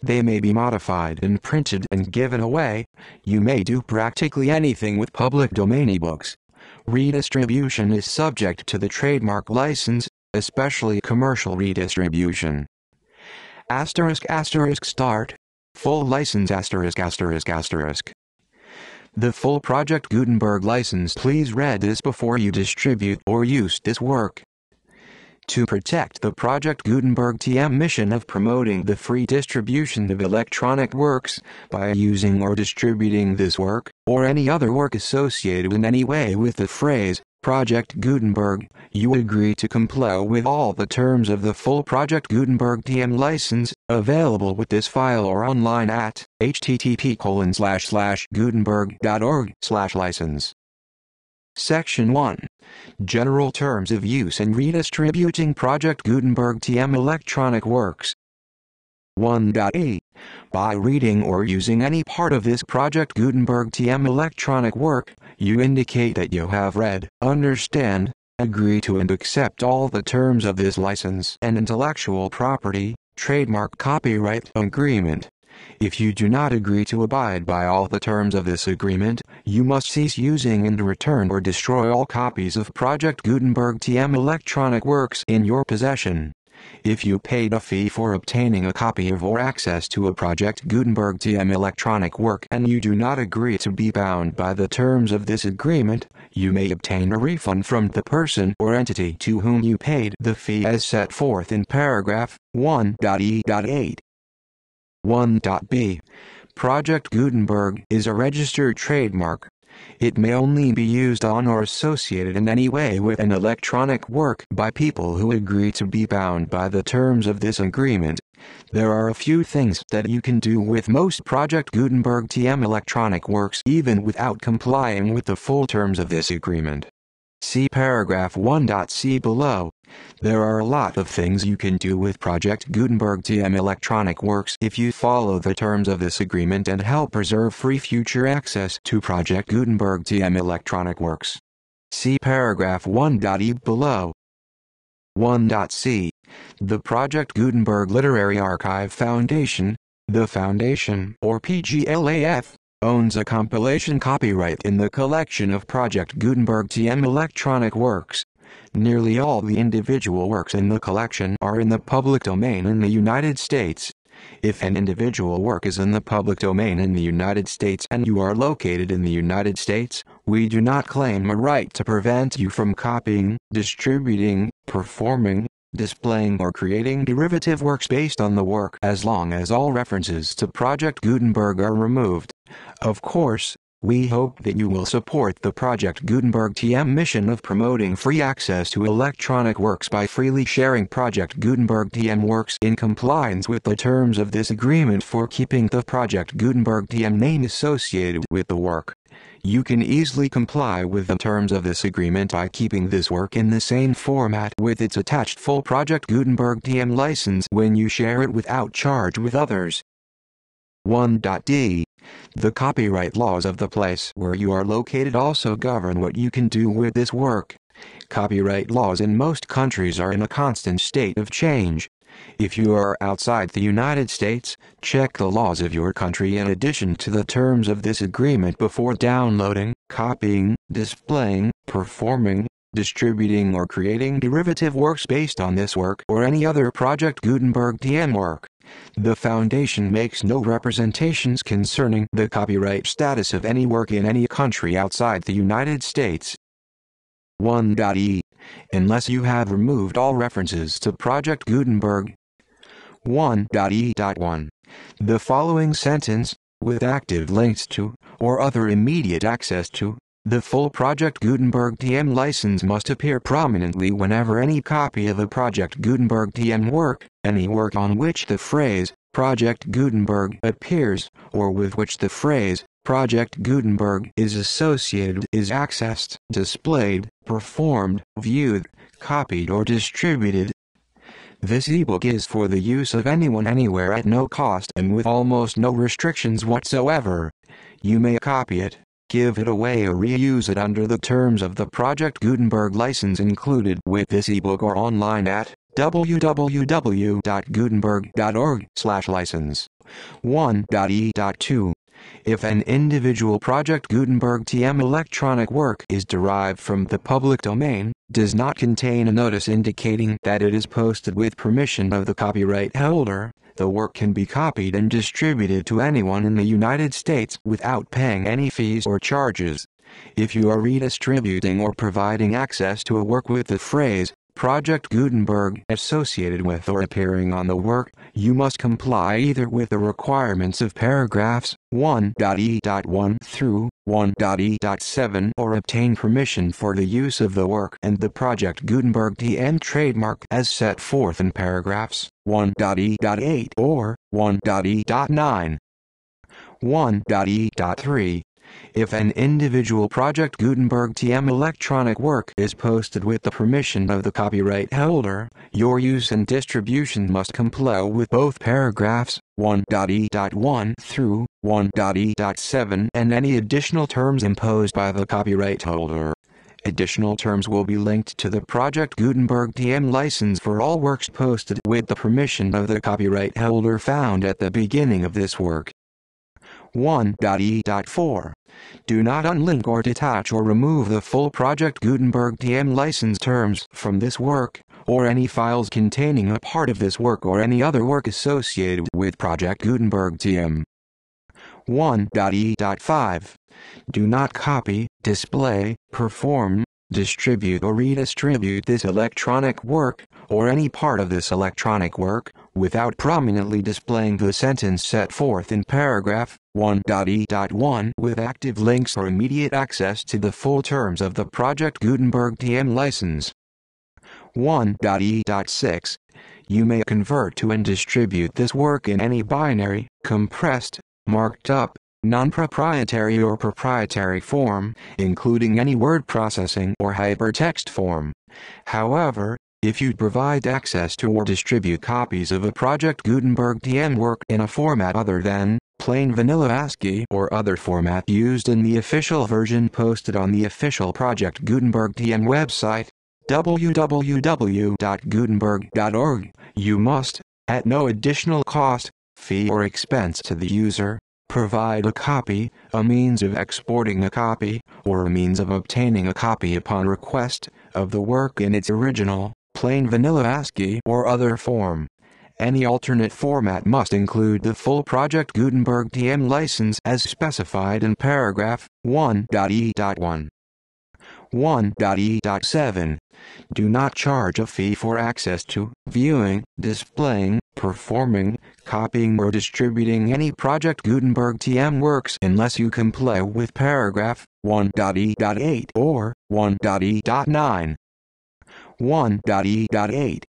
They may be modified and printed and given away. You may do practically anything with public domain ebooks. Redistribution is subject to the trademark license, especially commercial redistribution. ****Start. Full license *****. The full Project Gutenberg license. Please read this before you distribute or use this work. To protect the Project Gutenberg TM mission of promoting the free distribution of electronic works, by using or distributing this work, or any other work associated in any way with the phrase, Project Gutenberg, you agree to comply with all the terms of the full Project Gutenberg TM license, available with this file or online at http://gutenberg.org/license. Section 1. General Terms of Use in Redistributing Project Gutenberg TM Electronic Works. 1.8. By reading or using any part of this Project Gutenberg TM electronic work, you indicate that you have read, understand, agree to and accept all the terms of this license and intellectual property, trademark copyright agreement. If you do not agree to abide by all the terms of this agreement, you must cease using and return or destroy all copies of Project Gutenberg TM electronic works in your possession. If you paid a fee for obtaining a copy of or access to a Project Gutenberg TM electronic work and you do not agree to be bound by the terms of this agreement, you may obtain a refund from the person or entity to whom you paid the fee as set forth in paragraph 1.e.8. 1.b. Project Gutenberg is a registered trademark. It may only be used on or associated in any way with an electronic work by people who agree to be bound by the terms of this agreement. There are a few things that you can do with most Project Gutenberg TM electronic works even without complying with the full terms of this agreement. See paragraph 1.c below. There are a lot of things you can do with Project Gutenberg TM electronic works if you follow the terms of this agreement and help preserve free future access to Project Gutenberg TM electronic works. See paragraph 1.e below. 1.c. The Project Gutenberg Literary Archive Foundation, the Foundation, or PGLAF, owns a compilation copyright in the collection of Project Gutenberg TM electronic works. Nearly all the individual works in the collection are in the public domain in the United States. If an individual work is in the public domain in the United States and you are located in the United States, we do not claim a right to prevent you from copying, distributing, performing, displaying or creating derivative works based on the work as long as all references to Project Gutenberg are removed. Of course, we hope that you will support the Project Gutenberg TM mission of promoting free access to electronic works by freely sharing Project Gutenberg TM works in compliance with the terms of this agreement for keeping the Project Gutenberg TM name associated with the work. You can easily comply with the terms of this agreement by keeping this work in the same format with its attached full Project Gutenberg TM license when you share it without charge with others. 1.d. The copyright laws of the place where you are located also govern what you can do with this work. Copyright laws in most countries are in a constant state of change. If you are outside the United States, check the laws of your country in addition to the terms of this agreement before downloading, copying, displaying, performing, distributing or creating derivative works based on this work or any other Project Gutenberg TM work. The Foundation makes no representations concerning the copyright status of any work in any country outside the United States. 1.e. Unless you have removed all references to Project Gutenberg. 1.e.1. The following sentence, with active links to, or other immediate access to, the full Project Gutenberg TM license must appear prominently whenever any copy of a Project Gutenberg TM work, any work on which the phrase, Project Gutenberg appears, or with which the phrase, Project Gutenberg is associated is accessed, displayed, performed, viewed, copied or distributed. This ebook is for the use of anyone anywhere at no cost and with almost no restrictions whatsoever. You may copy it, give it away or reuse it under the terms of the Project Gutenberg license included with this ebook or online at www.gutenberg.org/license. 1.e.2. If an individual Project Gutenberg TM electronic work is derived from the public domain, does not contain a notice indicating that it is posted with permission of the copyright holder, the work can be copied and distributed to anyone in the United States without paying any fees or charges. If you are redistributing or providing access to a work with the phrase, Project Gutenberg associated with or appearing on the work, you must comply either with the requirements of paragraphs 1.e.1 through 1.e.7 or obtain permission for the use of the work and the Project Gutenberg TM trademark as set forth in paragraphs 1.e.8 or 1.e.9. 1.e.3. If an individual Project Gutenberg TM electronic work is posted with the permission of the copyright holder, your use and distribution must comply with both paragraphs 1.e.1 through 1.e.7 and any additional terms imposed by the copyright holder. Additional terms will be linked to the Project Gutenberg TM license for all works posted with the permission of the copyright holder found at the beginning of this work. 1.e.4. Do not unlink or detach or remove the full Project Gutenberg TM license terms from this work, or any files containing a part of this work or any other work associated with Project Gutenberg TM. 1.e.5. Do not copy, display, perform, distribute or redistribute this electronic work, or any part of this electronic work, without prominently displaying the sentence set forth in paragraph 1.e.1 with active links or immediate access to the full terms of the Project Gutenberg TM license. 1.e.6. You may convert to and distribute this work in any binary, compressed, marked up, non-proprietary or proprietary form, including any word processing or hypertext form. However, if you provide access to or distribute copies of a Project Gutenberg TM work in a format other than plain vanilla ASCII or other format used in the official version posted on the official Project Gutenberg TM website, www.gutenberg.org, you must, at no additional cost, fee or expense to the user, provide a copy, a means of exporting a copy, or a means of obtaining a copy upon request, of the work in its original, plain vanilla ASCII or other form. Any alternate format must include the full Project Gutenberg TM license as specified in paragraph 1.e.1. 1.e.7. Do not charge a fee for access to, viewing, displaying, performing, copying or distributing any Project Gutenberg TM works unless you comply with paragraph 1.e.8 or 1.e.9. 1.e.8.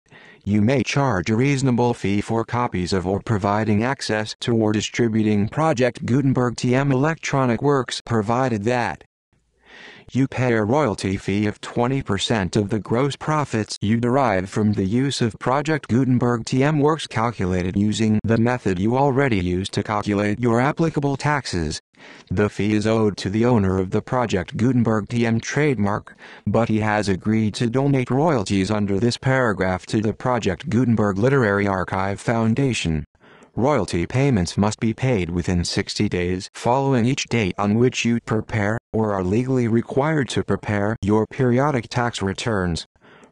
You may charge a reasonable fee for copies of or providing access to or distributing Project Gutenberg TM electronic works, provided that you pay a royalty fee of 20% of the gross profits you derive from the use of Project Gutenberg TM works, calculated using the method you already use to calculate your applicable taxes. The fee is owed to the owner of the Project Gutenberg TM trademark, but he has agreed to donate royalties under this paragraph to the Project Gutenberg Literary Archive Foundation. Royalty payments must be paid within 60 days following each date on which you prepare, or are legally required to prepare, your periodic tax returns.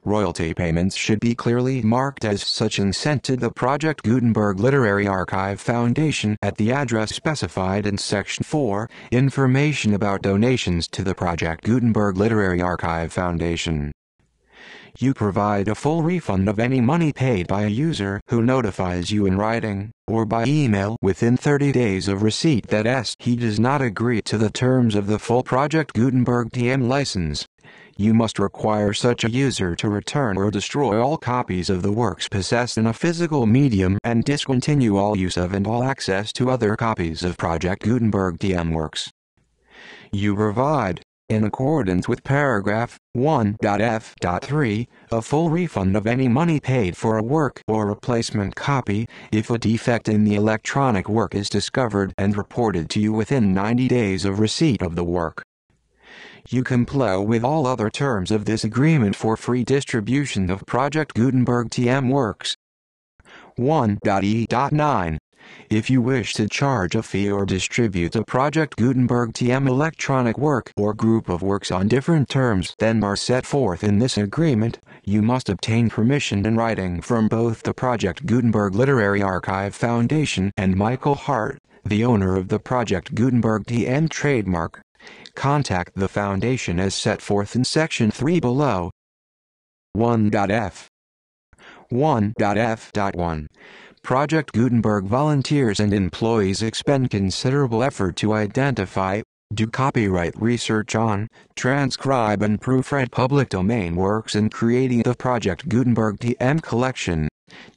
Royalty payments should be clearly marked as such and sent to the Project Gutenberg Literary Archive Foundation at the address specified in Section 4, Information about donations to the Project Gutenberg Literary Archive Foundation. You provide a full refund of any money paid by a user who notifies you in writing or by email within 30 days of receipt that he does not agree to the terms of the full Project Gutenberg TM license. You must require such a user to return or destroy all copies of the works possessed in a physical medium and discontinue all use of and all access to other copies of Project Gutenberg TM works. You provide, in accordance with paragraph 1.f.3, a full refund of any money paid for a work or replacement copy if a defect in the electronic work is discovered and reported to you within 90 days of receipt of the work. You comply with all other terms of this agreement for free distribution of Project Gutenberg TM works. 1.e.9. If you wish to charge a fee or distribute a Project Gutenberg TM electronic work or group of works on different terms than are set forth in this agreement, you must obtain permission in writing from both the Project Gutenberg Literary Archive Foundation and Michael Hart, the owner of the Project Gutenberg TM trademark. Contact the Foundation as set forth in Section 3 below. 1.f. 1.f.1. Project Gutenberg volunteers and employees expend considerable effort to identify, do copyright research on, transcribe and proofread public domain works in creating the Project Gutenberg TM collection.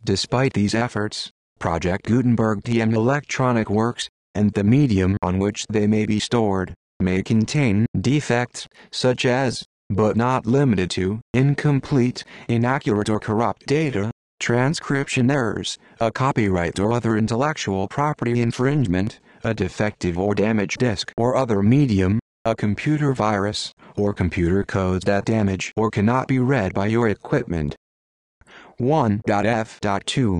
Despite these efforts, Project Gutenberg TM electronic works, and the medium on which they may be stored, may contain defects, such as, but not limited to, incomplete, inaccurate or corrupt data, transcription errors, a copyright or other intellectual property infringement, a defective or damaged disk or other medium, a computer virus, or computer codes that damage or cannot be read by your equipment. 1.f.2.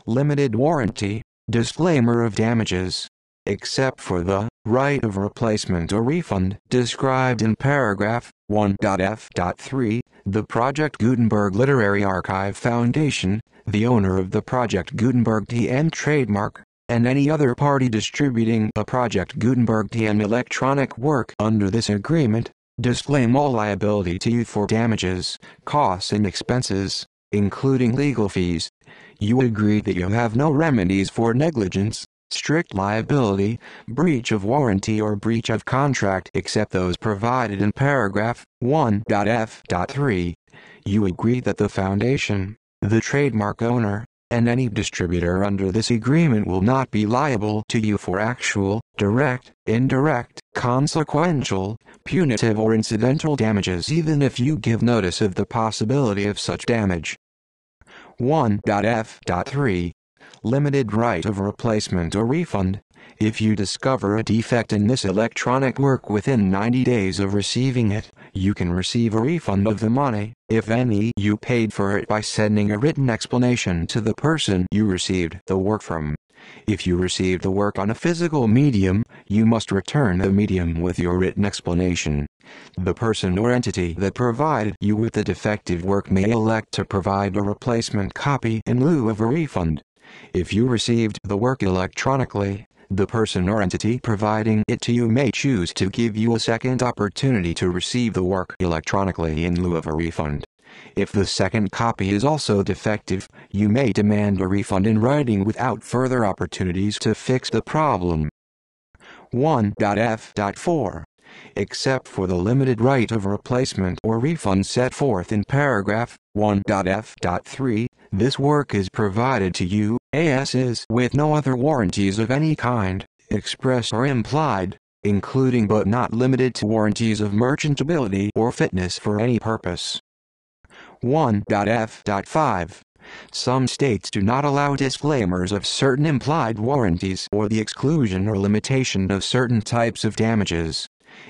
Limited warranty, disclaimer of damages. Except for the right of replacement or refund described in paragraph 1.f.3, the Project Gutenberg Literary Archive Foundation, the owner of the Project Gutenberg TM trademark, and any other party distributing a Project Gutenberg TM electronic work under this agreement, disclaim all liability to you for damages, costs and expenses, including legal fees. You agree that you have no remedies for negligence, strict liability, breach of warranty or breach of contract except those provided in paragraph 1.f.3. You agree that the Foundation, the trademark owner, and any distributor under this agreement will not be liable to you for actual, direct, indirect, consequential, punitive or incidental damages even if you give notice of the possibility of such damage. 1.f.3. Limited right of replacement or refund. If you discover a defect in this electronic work within 90 days of receiving it, you can receive a refund of the money, if any, you paid for it by sending a written explanation to the person you received the work from. If you received the work on a physical medium, you must return the medium with your written explanation. The person or entity that provided you with the defective work may elect to provide a replacement copy in lieu of a refund. If you received the work electronically, the person or entity providing it to you may choose to give you a second opportunity to receive the work electronically in lieu of a refund. If the second copy is also defective, you may demand a refund in writing without further opportunities to fix the problem. 1.f.4. Except for the limited right of replacement or refund set forth in paragraph 1.f.3, This work is provided to you, as with no other warranties of any kind, express or implied, including but not limited to warranties of merchantability or fitness for any purpose. 1.f.5. Some states do not allow disclaimers of certain implied warranties or the exclusion or limitation of certain types of damages.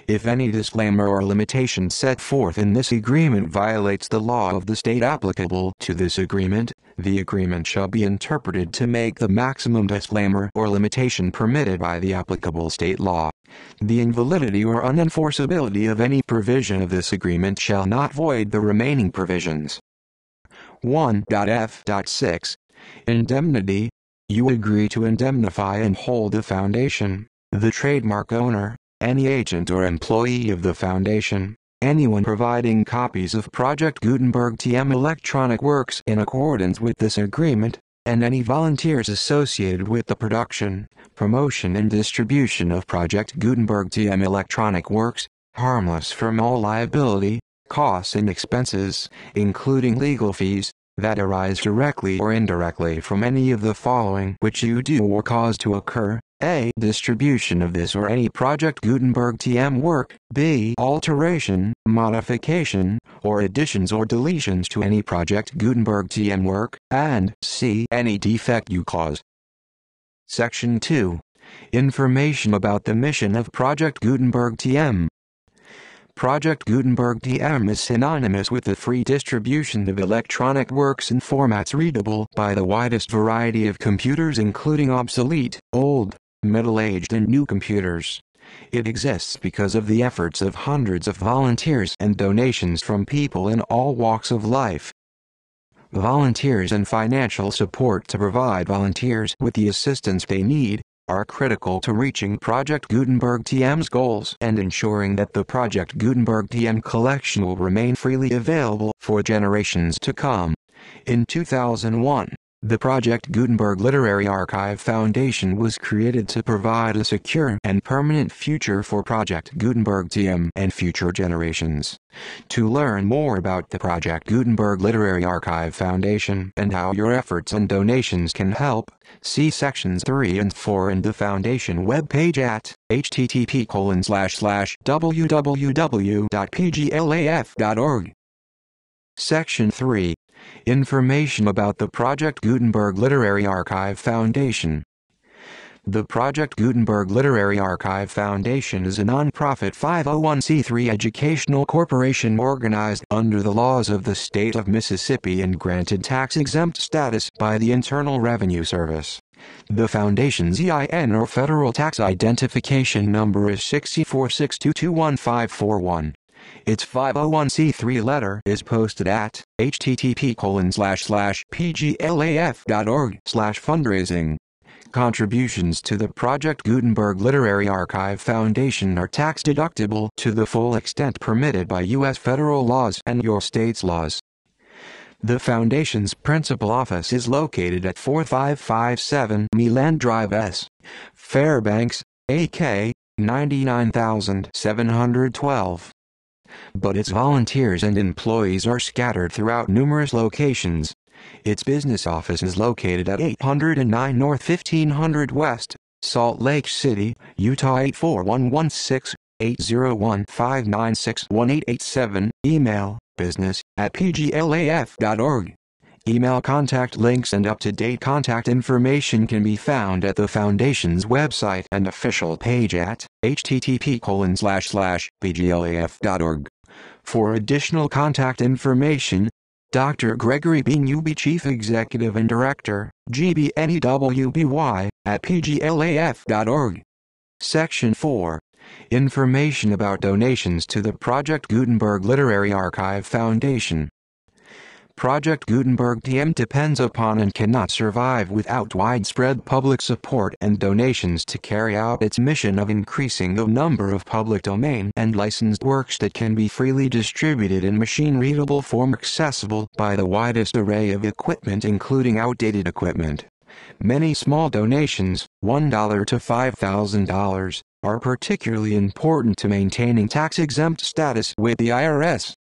If any disclaimer or limitation set forth in this agreement violates the law of the state applicable to this agreement, the agreement shall be interpreted to make the maximum disclaimer or limitation permitted by the applicable state law. The invalidity or unenforceability of any provision of this agreement shall not void the remaining provisions. 1.f.6. Indemnity. You agree to indemnify and hold the foundation, the trademark owner, any agent or employee of the foundation, anyone providing copies of Project Gutenberg TM electronic works in accordance with this agreement, and any volunteers associated with the production, promotion and distribution of Project Gutenberg TM electronic works, harmless from all liability, costs and expenses, including legal fees, that arise directly or indirectly from any of the following which you do or cause to occur: A. Distribution of this or any Project Gutenberg TM work. B. Alteration, modification, or additions or deletions to any Project Gutenberg TM work. And C. Any defect you cause. Section 2. Information about the mission of Project Gutenberg TM. Project Gutenberg TM is synonymous with the free distribution of electronic works in formats readable by the widest variety of computers, including obsolete, old, middle-aged and new computers. It exists because of the efforts of hundreds of volunteers and donations from people in all walks of life. Volunteers and financial support to provide volunteers with the assistance they need are critical to reaching Project Gutenberg TM's goals and ensuring that the Project Gutenberg TM collection will remain freely available for generations to come. In 2001, the Project Gutenberg Literary Archive Foundation was created to provide a secure and permanent future for Project Gutenberg TM and future generations. To learn more about the Project Gutenberg Literary Archive Foundation and how your efforts and donations can help, see sections 3 and 4 in the Foundation webpage at http://www.pglaf.org. Section 3. Information about the Project Gutenberg Literary Archive Foundation. The Project Gutenberg Literary Archive Foundation is a non-profit 501c3 educational corporation organized under the laws of the state of Mississippi and granted tax-exempt status by the Internal Revenue Service. The Foundation's EIN or Federal Tax Identification Number is 6462215541. Its 501c3 letter is posted at http://pglaf.org/fundraising. Contributions to the Project Gutenberg Literary Archive Foundation are tax-deductible to the full extent permitted by U.S. federal laws and your state's laws. The Foundation's principal office is located at 4557 Meland Drive S, Fairbanks, AK, 99712. But its volunteers and employees are scattered throughout numerous locations. Its business office is located at 809 North 1500 West, Salt Lake City, Utah 84116, 801-596-1887, email, business@pglaf.org. Email contact links and up-to-date contact information can be found at the Foundation's website and official page at http://pglaf.org. For additional contact information, Dr. Gregory B. Newby, Chief Executive and Director, GBNEWBY, at pglaf.org. Section 4. Information about donations to the Project Gutenberg Literary Archive Foundation. Project Gutenberg TM depends upon and cannot survive without widespread public support and donations to carry out its mission of increasing the number of public domain and licensed works that can be freely distributed in machine-readable form accessible by the widest array of equipment, including outdated equipment. Many small donations, $1 to $5,000, are particularly important to maintaining tax-exempt status with the IRS.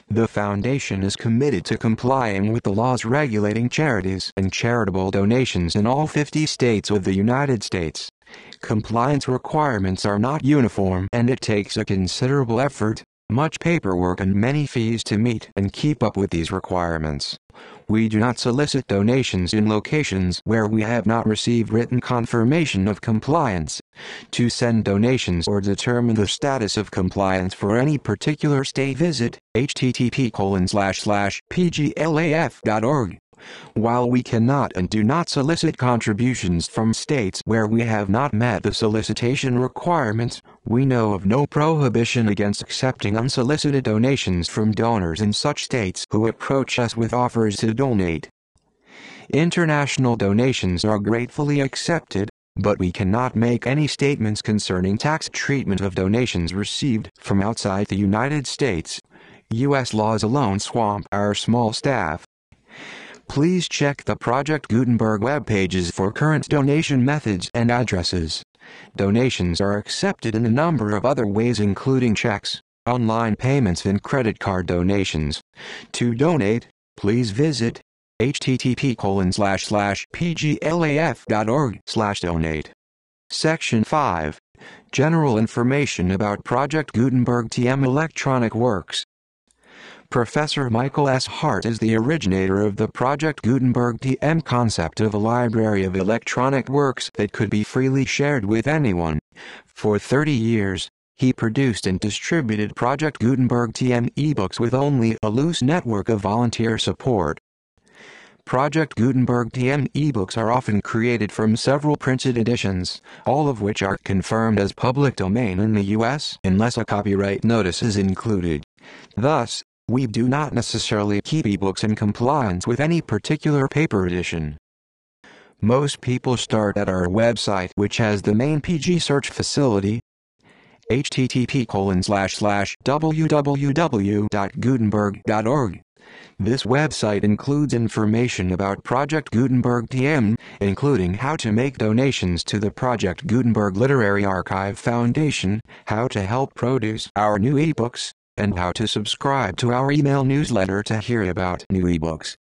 The Foundation is committed to complying with the laws regulating charities and charitable donations in all 50 states of the United States. Compliance requirements are not uniform, and it takes a considerable effort, much paperwork and many fees to meet and keep up with these requirements. We do not solicit donations in locations where we have not received written confirmation of compliance. To send donations or determine the status of compliance for any particular state, visit http://pglaf.org. While we cannot and do not solicit contributions from states where we have not met the solicitation requirements, we know of no prohibition against accepting unsolicited donations from donors in such states who approach us with offers to donate. International donations are gratefully accepted, but we cannot make any statements concerning tax treatment of donations received from outside the United States. U.S. laws alone swamp our small staff. Please check the Project Gutenberg web pages for current donation methods and addresses. Donations are accepted in a number of other ways, including checks, online payments, and credit card donations. To donate, please visit http://pglaf.org/donate. Section 5. General information about Project Gutenberg TM Electronic Works. Professor Michael S. Hart is the originator of the Project Gutenberg TM concept of a library of electronic works that could be freely shared with anyone. For 30 years, he produced and distributed Project Gutenberg TM ebooks with only a loose network of volunteer support. Project Gutenberg TM ebooks are often created from several printed editions, all of which are confirmed as public domain in the U.S. unless a copyright notice is included. Thus, we do not necessarily keep ebooks in compliance with any particular paper edition. Most people start at our website, which has the main PG search facility, http://www.gutenberg.org. This website includes information about Project Gutenberg TM, including how to make donations to the Project Gutenberg Literary Archive Foundation, how to help produce our new ebooks, and how to subscribe to our email newsletter to hear about new ebooks.